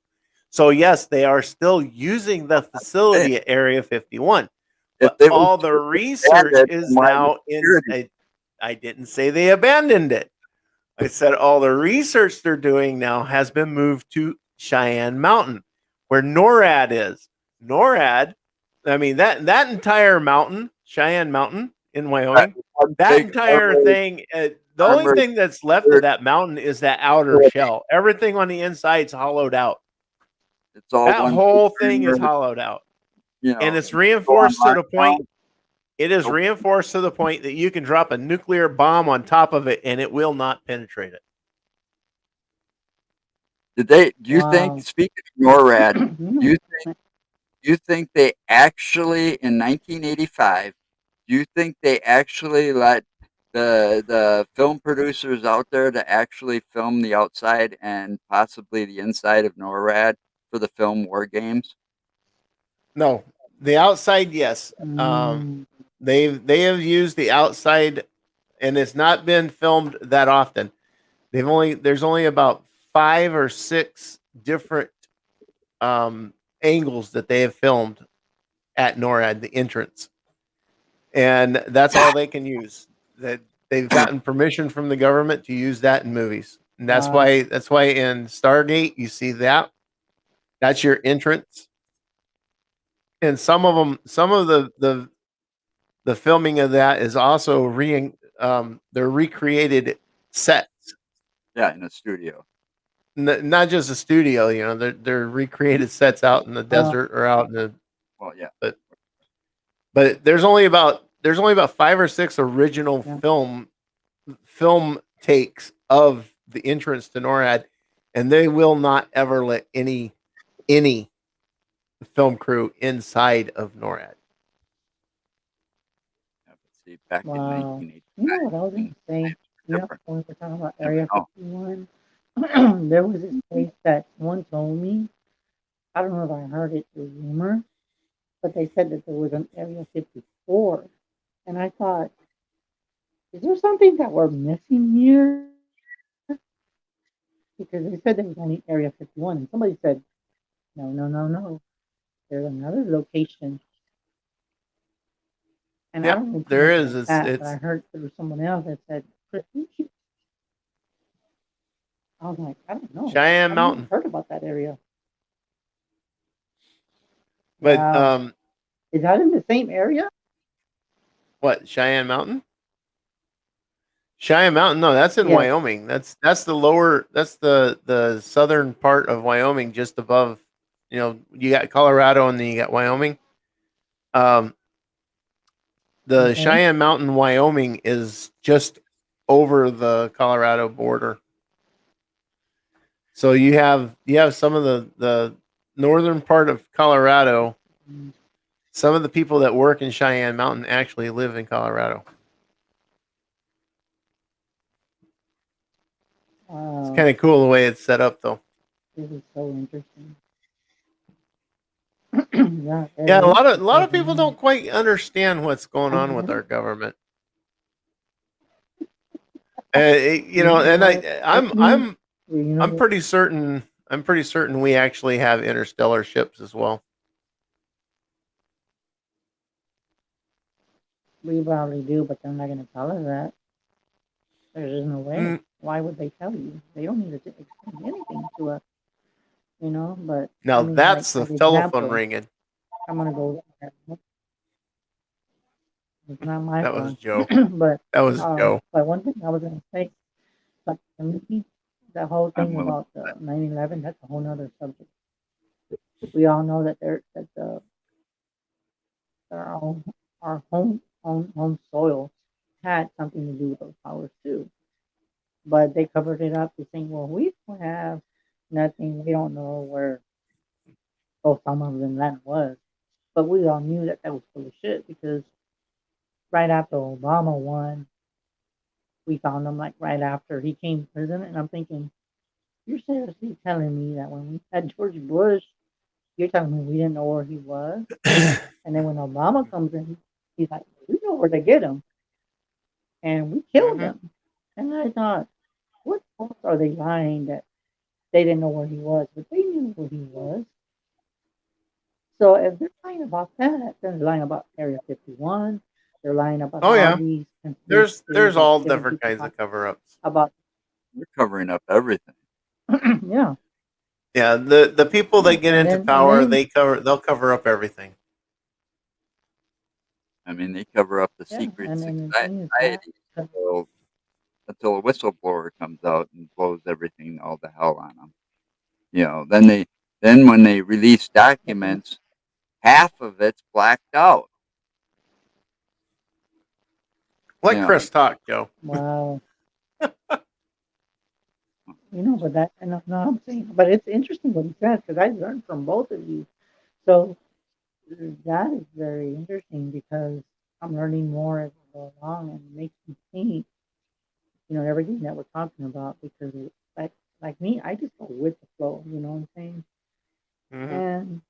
So yes, they are still using the hey, facility at Area 51, if but it was all the truly research abandoned, then is why the now in. security? I didn't say they abandoned it. I said all the research they're doing now has been moved to Cheyenne Mountain, where NORAD is. NORAD, I mean that entire mountain, Cheyenne Mountain in That Wyoming, one that big entire thing. The only armored thing that's left of security that mountain is that outer facility. shell. Everything on the inside's hollowed out. It's all That one big whole thing is armored, hollowed out, you and know, it's go on reinforced to the point. lockdown. It is Nope. reinforced to the point that you can drop a nuclear bomb on top of it, and it will not penetrate it. Do you think, Wow. speaking of NORAD, do No. you do you think they actually in 1985, do you think they actually let the film producers out there to actually film the outside and possibly the inside of NORAD for the film War Games? No, the outside, yes. Mm, They have used the outside, and it's not been filmed that often. There's only about 5 or 6 different angles that they have filmed at NORAD, the entrance, and that's all they can use. That they've gotten permission from the government to use that in movies, and wow. that's why in Stargate you see that. That's your entrance, and some of the filming of that is also they're recreated sets, Yeah, in the studio. not just a studio. You know, they're recreated sets out in the Uh, desert or out in the. Well, yeah. But there's only about 5 or 6 original yeah. film takes of the entrance to NORAD, and they will not ever let any film crew inside of NORAD. Yeah, but see, back in Wow. You 1985, know what I was things gonna say? were You know, different. when we're talking about Never Area know. 51, there was this place that someone told me. I don't know if I heard it through rumor, but they said that there was an Area 54, and I thought, is there something that we're missing here? Because they said there was only Area 51, and somebody said, no, no, no, no. There's another location, and I Yep, don't know too there much is. about that, but I It's heard through someone else that said, Chris, I was like, I don't know. Cheyenne I've never Mountain, heard about that area. but Wow. Is that in the same area? what Cheyenne Mountain? Cheyenne Mountain, no, that's in Yes. Wyoming. That's the lower. That's the southern part of Wyoming, just above. You know, you got Colorado, and then you got Wyoming. Um, the Okay. Cheyenne Mountain, Wyoming, is just over the Colorado border. So you have some of the northern part of Colorado. Mm, Some of the people that work in Cheyenne Mountain actually live in Colorado. It's wow. kind of cool the way it's set up, though. This is so interesting. Yeah, Yeah, Area a lot of people 51. don't quite understand what's going I on with get our it. government. You You know, know and what? With me, you know I'm what? pretty certain we actually have interstellar ships as well. We probably do, but they're not going to tell us that. There's just no way. Mm, Why would they tell you? They don't need to explain anything to us, you know. But I now mean, that's the like telephone example, ringing. I'm gonna go. It's not my That was phone, Joe. but That was Joe. one thing I was gonna say, like for me, the whole I'm thing willing. about the 9/11, that's a whole nother subject. We all know that our own our home soil had something to do with those powers too. but they covered it up to saying, well, we don't have nothing. We don't know where Osama bin Laden was. But we all knew that that was full of shit because right after Obama won, we found him like right after he came president. And I'm thinking, you're seriously telling me that when we had George Bush, you're telling me we didn't know where he was? And then when Obama comes in, he's like, we know where to get him. And we killed Hmm. him. And I thought, what else are they lying that they didn't know where he was, but they knew where he was? So if they're lying about that, then they're lying about Area 51. They're lying about Oh all yeah, these conspiracy there's theories that all different different people kinds talk of cover ups. about. They're covering up everything. Yeah, Yeah, the people that yeah, get into and power, then they'll cover up everything. I mean, they cover up the yeah, secret and then the thing is that society until, until a whistleblower comes out and blows everything all the hell on them. Then when they release documents, half of it's blacked out. You Let know, Chris talk, Joe. wow, but that and no, I'm saying, but it's interesting what he says because I learned from both of you. So that is very interesting because I'm learning more as we go along, and it makes me think, everything that we're talking about because like me, I just go with the flow. You know what I'm saying? Hmm. And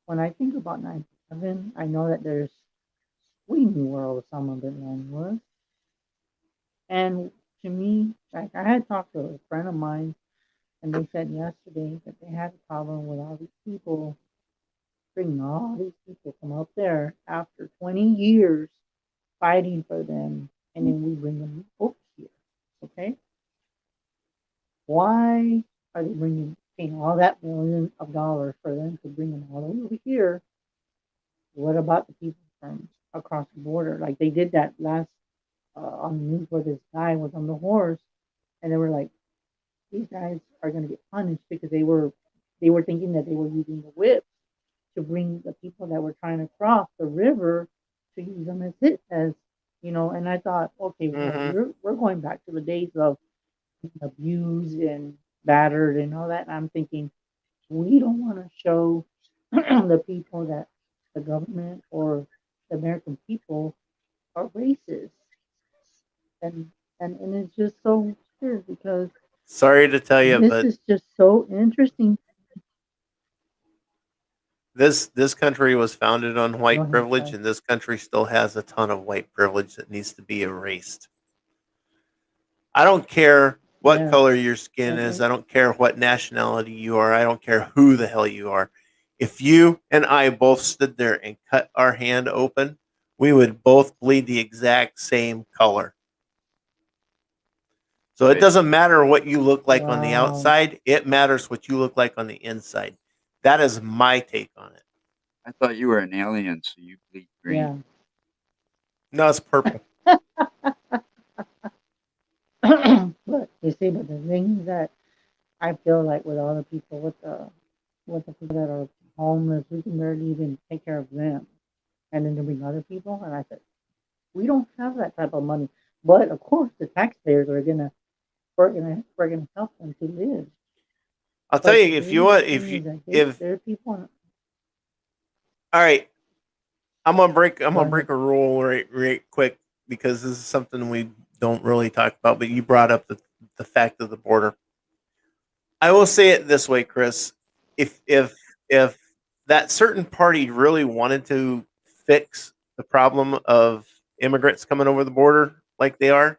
when I think about 9/11, I know that we knew where Osama bin Laden was, and to me, like I had talked to a friend of mine, and they said yesterday that they had a problem with all these people bringing all these people from up there after 20 years fighting for them, and then we bring them over here. Okay, why are they paying all that million of dollars for them to bring them all over here? What about the people from across the border? Like they did that last on the news where this guy was on the horse, and they were like, these guys are going to get punished because they were thinking that they were using the whip to bring the people that were trying to cross the river to use them as and I thought, okay, well, Hmm. we're going back to the days of abused and battered and all that. And I'm thinking, we don't want to show the people that the government or the American people are racist. And it's just so weird because Sorry to tell you, this but is just so interesting. this country was founded on Go white ahead, privilege, sorry. and this country still has a ton of white privilege that needs to be erased. I don't care what Yes. color your skin is. And I don't care what nationality you are. I don't care who the hell you are. If you and I both stood there and cut our hand open, we would both bleed the exact same color. So it right? doesn't matter what you look like on the wow. outside, it matters what you look like on the inside. That is my take on it. I thought you were an alien, so you bleed green. Yeah. No, it's purple. But you see, but the thing is that I feel like with all the people with the people that are homeless, we can barely even take care of them. And then there bring other people, and I said, we don't have that type of money. But of course, the taxpayers are gonna we're gonna help them to live. I'll tell But you if you really, the want thing is that if there are people. all right, I'm Go gonna ahead. break a rule right quick because this is something we don't really talk about, but you brought up the fact of the border. I will say it this way, Chris. If that certain party really wanted to fix the problem of immigrants coming over the border like they are,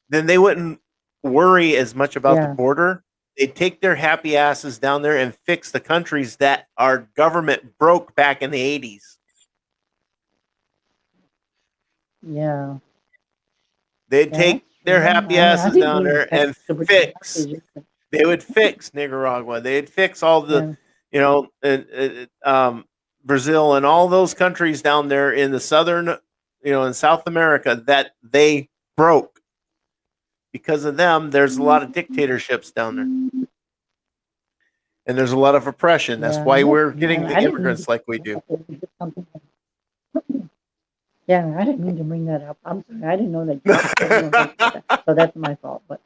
then they wouldn't worry as much about the Yeah, border. They'd take their happy asses down there and fix the countries that our government broke back in the 80s. yeah, They'd yeah. That's take their true. happy I mean, I asses didn't down even there expect and to bring it back. fix. They would fix Nicaragua. They'd fix all the, Yeah, you know, Brazil and all those countries down there in the southern, in South America that they broke. Because of them, there's a lot of dictatorships down there, and there's a lot of oppression. That's yeah, why and that's we're true. getting And the I didn't mean to immigrants like we do. it was just something. Yeah, I didn't mean to bring that up. I'm sorry. I didn't know that y'all were going to talk about that. So that's my fault. But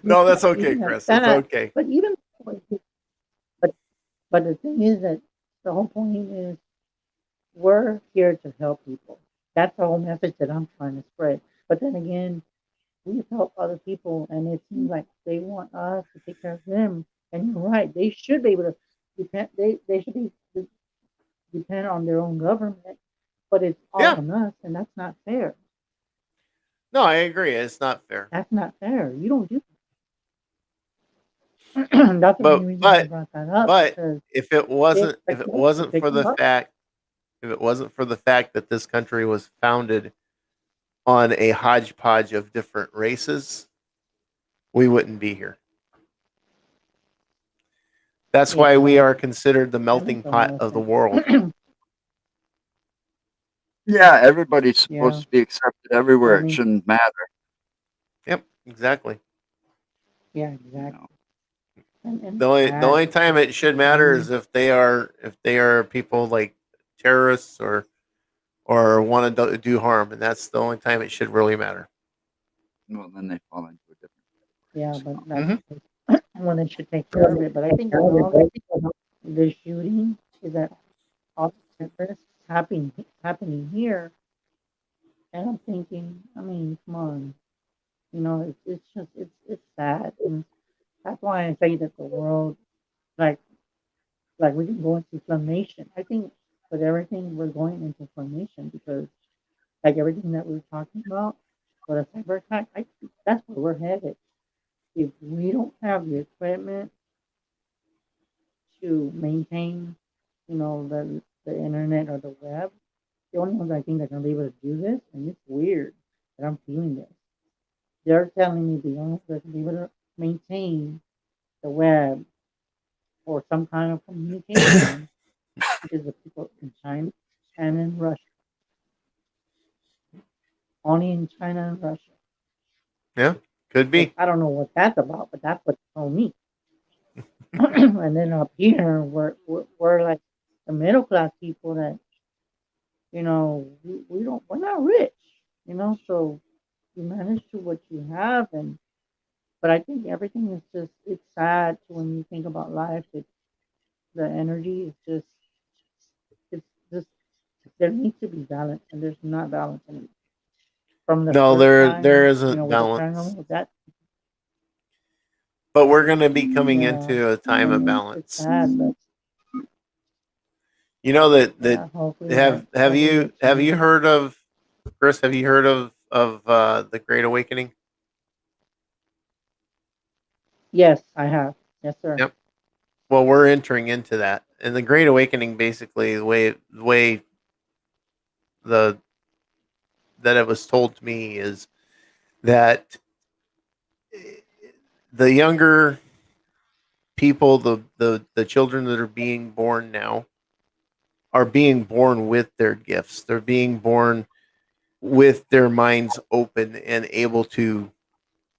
No, that's okay, even at Chris. It's that, okay. but even but but the thing is that the whole point is we're here to help people. That's the whole message that I'm trying to spread. But then again, we help other people, and it seems like they want us to take care of them. And you're right; they should be able to depend. They should be depend on their own government, but it's all Yeah. on us, and that's not fair. No, I agree. It's not fair. That's not fair. You don't do that. That's the only But reason I but brought that up but because if they it expect us to wasn't pick for them the up. fact if it wasn't for the fact that this country was founded on a hodgepodge of different races, we wouldn't be here. That's Yeah, why we that are considered the that makes melting a lot pot of of the sense. world. Yeah, everybody's supposed Yeah, to be accepted but I everywhere. It mean, shouldn't matter, Yep, exactly. yeah, you know. exactly. And The it's sad. only time it should I matter mean, is if they are people like terrorists or want to do harm, and that's the only time it should really matter. Well, then they fall into a different yeah, category. but So, that's Hmm. when they should take care of it. But I think with all the shooting is that all the terrorists happening here, and I'm thinking, I mean, come on, it's just it's sad, and that's why I say that the world, like we can go into inflammation. I think with everything we're going into inflammation because like everything that we're talking about with a cyber attack, I think that's where we're headed. If we don't have the equipment to maintain, the internet or the web, the only ones I think that can be able to do this, and it's weird that I'm feeling this. They're telling me the only ones that can be able to maintain the web or some kind of communication is the people in China and in Russia. Only in China and Russia. Yeah, could Which be. I don't know what that's about, but that's what they told me. And then up here, we're like the middle class people that we're not rich, so you manage to what you have, and but I think everything is just it's sad when you think about life. It's the energy is just it's just there needs to be balance, and there's not balance anymore. From the No, first there time, isn't with the balance, paranormal, with that, but we're going to be coming yeah, into a time of it's balance. sad, but You know that yeah, hopefully that have you changes. heard of Chris? Have you heard of the Great Awakening? Yes, I have. Yes, sir. Yep. Well, we're entering into that, and the Great Awakening basically the way the that it was told to me is that the younger people, the children that are being born now, are being born with their gifts. They're being born with their minds open and able to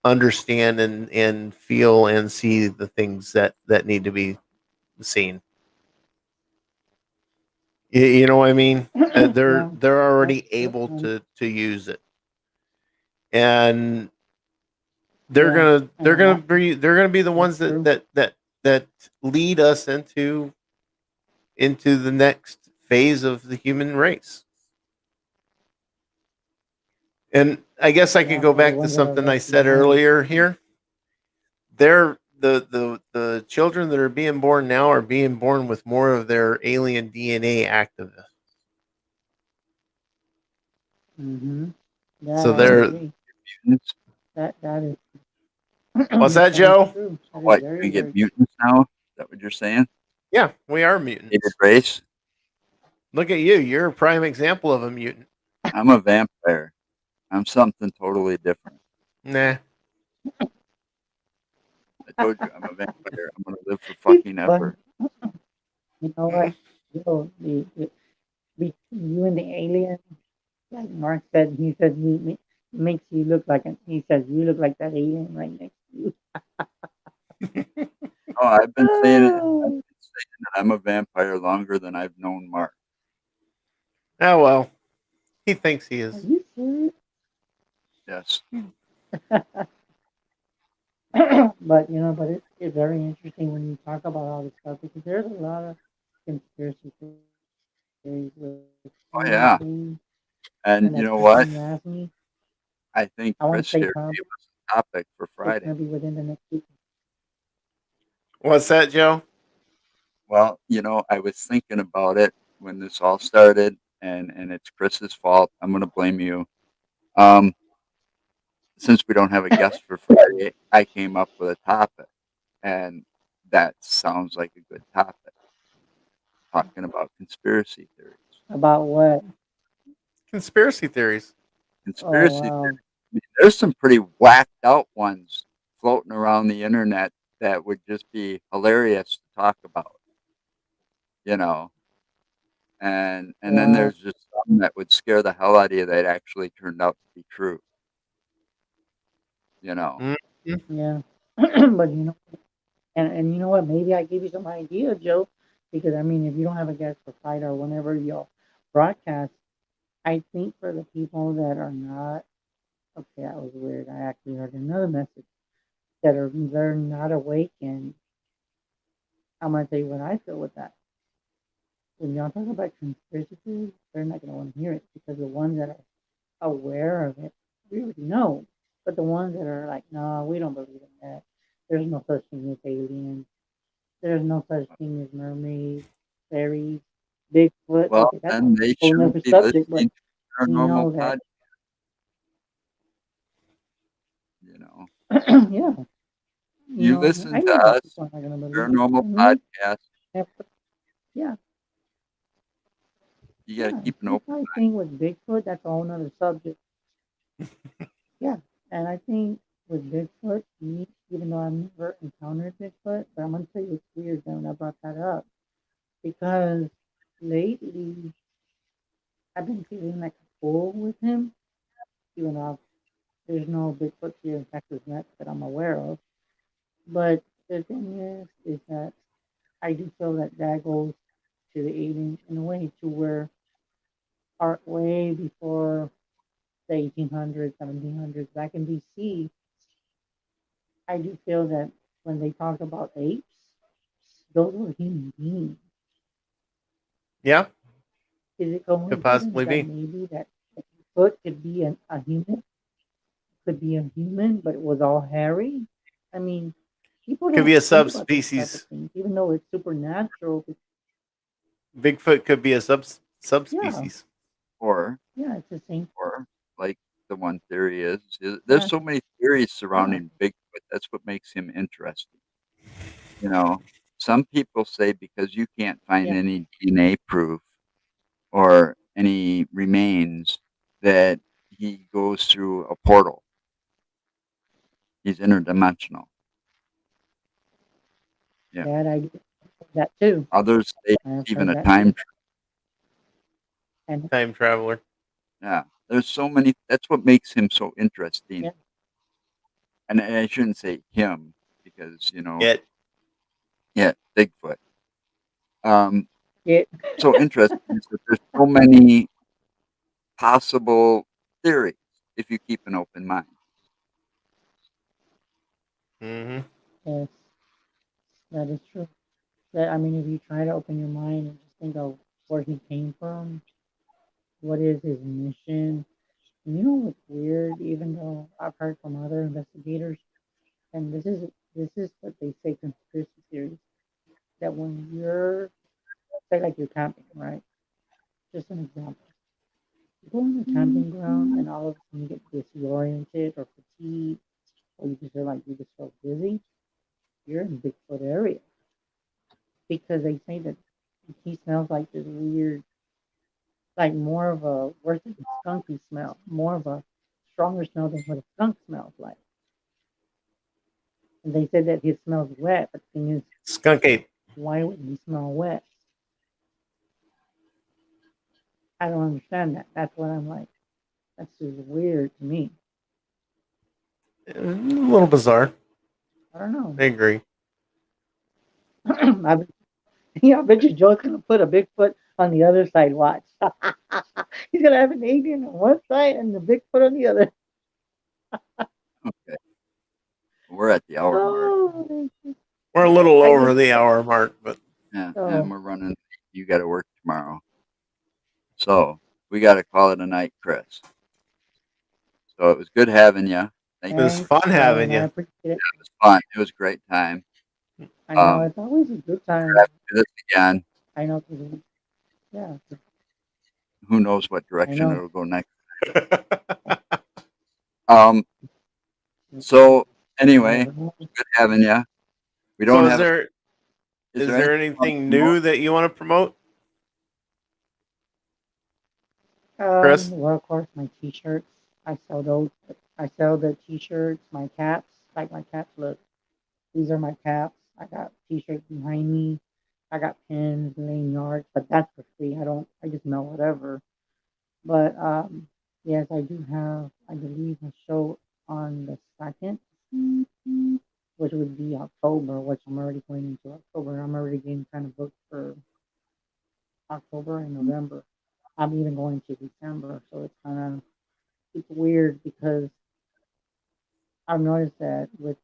understand and feel and see the things that need to be seen. You know what I mean? Yeah, They're already that's able to use it, and yeah, and they're gonna be the that's ones true. that lead us into the next phase of the human race. And I guess I could Yeah, go for the back to ones that are something I left said behind. earlier here. They're the children that are being born now are being born with more of their alien DNA active. Mm-hmm. That So I so they're agree. mutants, That is what's that, that is Joe? true. That is what, very you get very true. mutants now? Is that what you're saying? Yeah, we are Hated mutants. race? Look at you. You're a prime example of a mutant. I'm a vampire. I'm something totally different. Nah. I told you I'm a vampire. I'm gonna live for It's fucking fun. ever. You know what? Between you and the alien, like Mark said, he said makes you look like an. He says you look like that alien right next to you. Oh, I've been saying it. I've Oh, been saying that I'm a vampire longer than I've known Mark. Oh well. He thinks he Are is. you serious? Yes. But but it's very interesting when you talk about all this stuff because there's a lot of conspiracy theories with Oh human yeah. beings. And And you that know question what? you asked me, I think I won't Chris say here probably. gave us a topic for It's Friday. gonna be within the next week. What's that, Joe? Well, I was thinking about it when this all started, and it's Chris's fault. I'm going to blame you. Um, since we don't have a guest for Friday, I came up with a topic, and that sounds like a good topic. Talking about conspiracy theories. About what? Conspiracy theories. Oh Conspiracy wow. theories. I mean, there's some pretty whacked out ones floating around the internet that would just be hilarious to talk about. You know, and then Wow. there's just some that would scare the hell out of you that actually turned out to be true. You know. Mhm. Yeah. But and you know what? Maybe I gave you some idea, Joe, because I mean, if you don't have a guest for Friday or whenever you'll broadcast, I think for the people that are not okay, that was weird. I actually heard another message that are they're not awake, and I'm gonna tell you what I feel with that. When y'all talk about conspiracy theories, they're not gonna want to hear it because the ones that are aware of it, we already know. But the ones that are like, no, we don't believe in that. There's no such thing as aliens. There's no such thing as mermaids, fairies, Bigfoot. Well, Okay, that's a then they whole shouldn't nother be subject, but listening to we paranormal know that, pod. You know, yeah, you listen I to know that us, people are not going to believe it. paranormal And me, podcast. yeah, yeah, You got to yeah. keep an That's open why I mind. think with Bigfoot, that's a whole nother subject. Yeah, and I think with Bigfoot, me, even though I've never encountered Bigfoot, but I'm going to tell you it's weird that when I brought that up because lately I've been feeling like a fool with him, even though there's no Bigfoot here in Texas net that I'm aware of. But the thing is that I do feel that that goes to the aliens in a way to where our way before the 1800s, 1700s, back in BC, I do feel that when they talk about apes, those were human beings. Yeah, Is it could coincidence possibly that be. maybe that Bigfoot could be a human, could be a human, but it was all hairy? I mean, people Could don't be a think about those type of subspecies. things, even though it's supernatural. Bigfoot could be a Yeah, subspecies. Or, yeah, it's the same. or like the one theory is there's Yeah, so many theories yeah, surrounding Bigfoot. That's what makes him interesting. You know, some people say because you can't find yeah. any DNA proof or any remains that he goes through a portal. He's interdimensional. Yeah. That I get that too. Others say I have he's even heard a that time. too. And Time traveler. Yeah. There's so many. That's what makes him so interesting. yeah, And I shouldn't say him because It. yeah, Bigfoot. Um, yeah, so interesting is that there's so many possible theories if you keep an open mind. Mm-hmm. yes, that is true. That I mean, if you try to open your mind and just think of where he came from, what is his mission? And you know what's weird? Even though I've heard from other investigators, and this is what they say conspiracy theories that when you're say like you're camping, right? Just an example. You go on the camping ground and all of a sudden you get disoriented or fatigued, or you just feel like you just feel dizzy. You're in Bigfoot area because they say that he smells like this weird, like more of a worse than skunky smell, more of a stronger smell than what a skunk smells like. And they said that he smells wet, but the thing is, Skunk ape. why would he smell wet? I don't understand that. That's what I'm like. That's just weird to me. A little bizarre. I don't know. I agree. I bet, yeah, I bet you Joe's gonna put a Bigfoot on the other side. Watch. He's gonna have an alien on one side and the Bigfoot on the other. Okay. We're at the hour mark. Oh, We're a little I over just the hour mark, but Yeah, and oh, we're running. You got to work tomorrow, so we got to call it a night, Chris. So it was good having you. Thank it you. was thanks, fun having I you. appreciate it. It was fun. It was a great time. I know Um, it's always a good we're time. having to do this again. I know, 'cause yeah, Who knows what I direction know. it'll go next? Um. So You anyway, never know. good having you. We don't So have a. Is is there there anything you want to anything promote? new that you want to promote, Chris? Well, of course, my T-shirts. I sell those. I sell the T-shirts, my caps. Like my caps, look. These are my caps. I got T-shirts behind me. I got pins, lanyards, but that's for free. I don't. I just mail whatever. But yes, I do have. I believe a show on the second, which would be October. Which I'm already going into October. I'm already getting kind of booked for October and November. I'm even going to December, so it's weird because I've noticed that with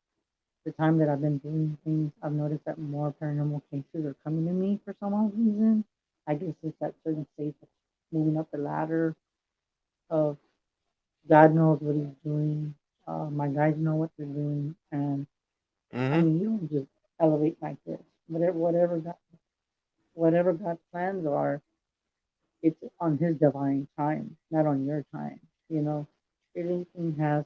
the time that I've been doing things, I've noticed that more paranormal cases are coming to me for some odd reason. I guess it's that certain stage of moving up the ladder of God knows what He's doing. My guys know what they're doing, and I Mm-hmm. mean, you don't just elevate like this. Whatever God's plans are, it's on His divine time, not on your time. You know, everything has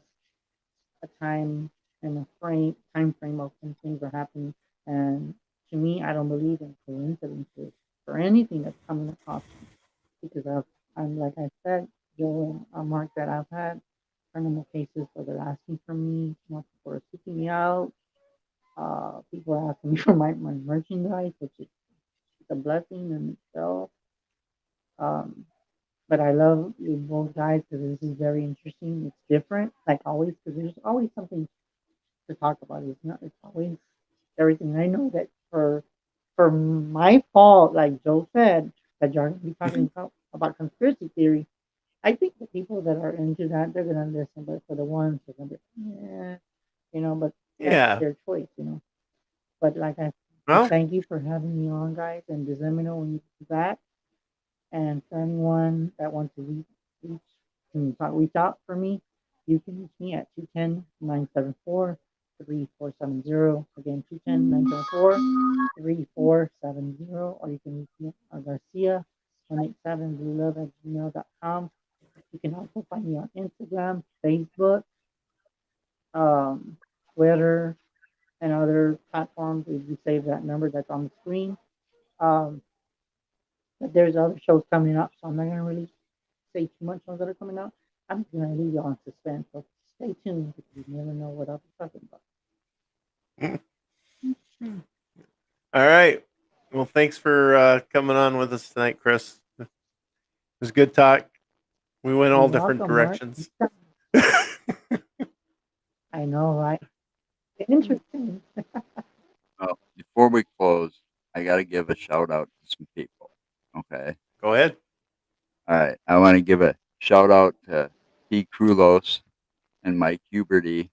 a time and a time frame of when things are happening. And to me, I don't believe in coincidences for anything that's coming across me because I'm like I said, Joe and Mark, that I've had paranormal cases where they're asking for me, more people are seeking me out. People are asking me for my merchandise, which is a blessing in itself. Um, but I love you both guys because this is very interesting. It's different, like always, because there's always something to talk about. It's not. It's always everything. I know that for my fault, like Joe said, that you're gonna be talking about conspiracy theory. I think the people that are into that they're gonna listen, but for the ones that are gonna be, yeah, but that's Yeah. their choice. But like I Well, thank you for having me on, guys, and just let me know when you do that. And for anyone that wants to reach out for me, you can reach me at 210-974-3470. Again, 210-974-3470. Or you can reach me at Garcia 187bluelove@gmail.com. You can also find me on Instagram, Facebook, um, Twitter, and other platforms. If you save that number that's on the screen. Um, but there's other shows coming up, so I'm not gonna really say too much on that are coming out. I'm just gonna leave you on suspense, so stay tuned because you never know what I'll be talking about. all right. Well, thanks for coming on with us tonight, Chris. It was good talk. We went You're all different welcome, Mark. directions. I know, right? Interesting. Well, before we close, I got to give a shout out to some people. Okay. Go ahead. All right. I want to give a shout out to T. Krulos and Mike Huberty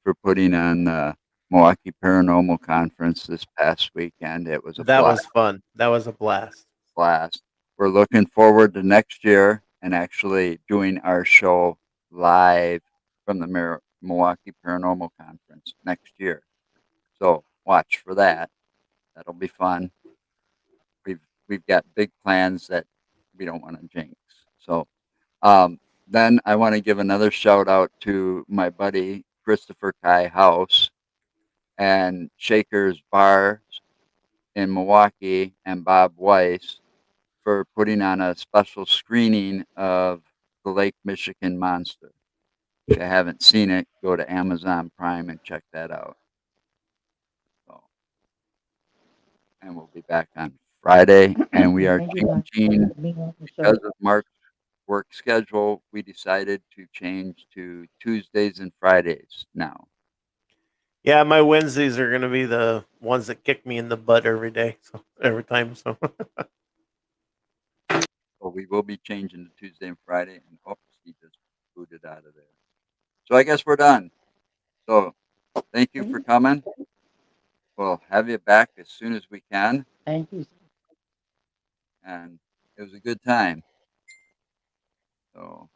for putting on the Milwaukee Paranormal Conference this past weekend. It was a That was fun. That was a blast. blast. We're looking forward to next year and actually doing our show live from the Milwaukee Paranormal Conference next year. So watch for that. That'll be fun. We've got big plans that we don't want to jinx. So then I want to give another shout out to my buddy Christopher Kai House and Shaker's Bar in Milwaukee and Bob Weiss for putting on a special screening of the Lake Michigan Monster. If you haven't seen it, go to Amazon Prime and check that out. So, and we'll be back on Friday, and we are Thank you guys changing for being on the show. because of Mark's work schedule. We decided to change to Tuesdays and Fridays now. Yeah, my Wednesdays are going to be the ones that kick me in the butt every day. So every time. So So we will be changing to Tuesday and Friday. And he just booted out of there. So I guess we're done. So thank you for coming. We'll have you back as soon as we can. Thank you. And it was a good time. So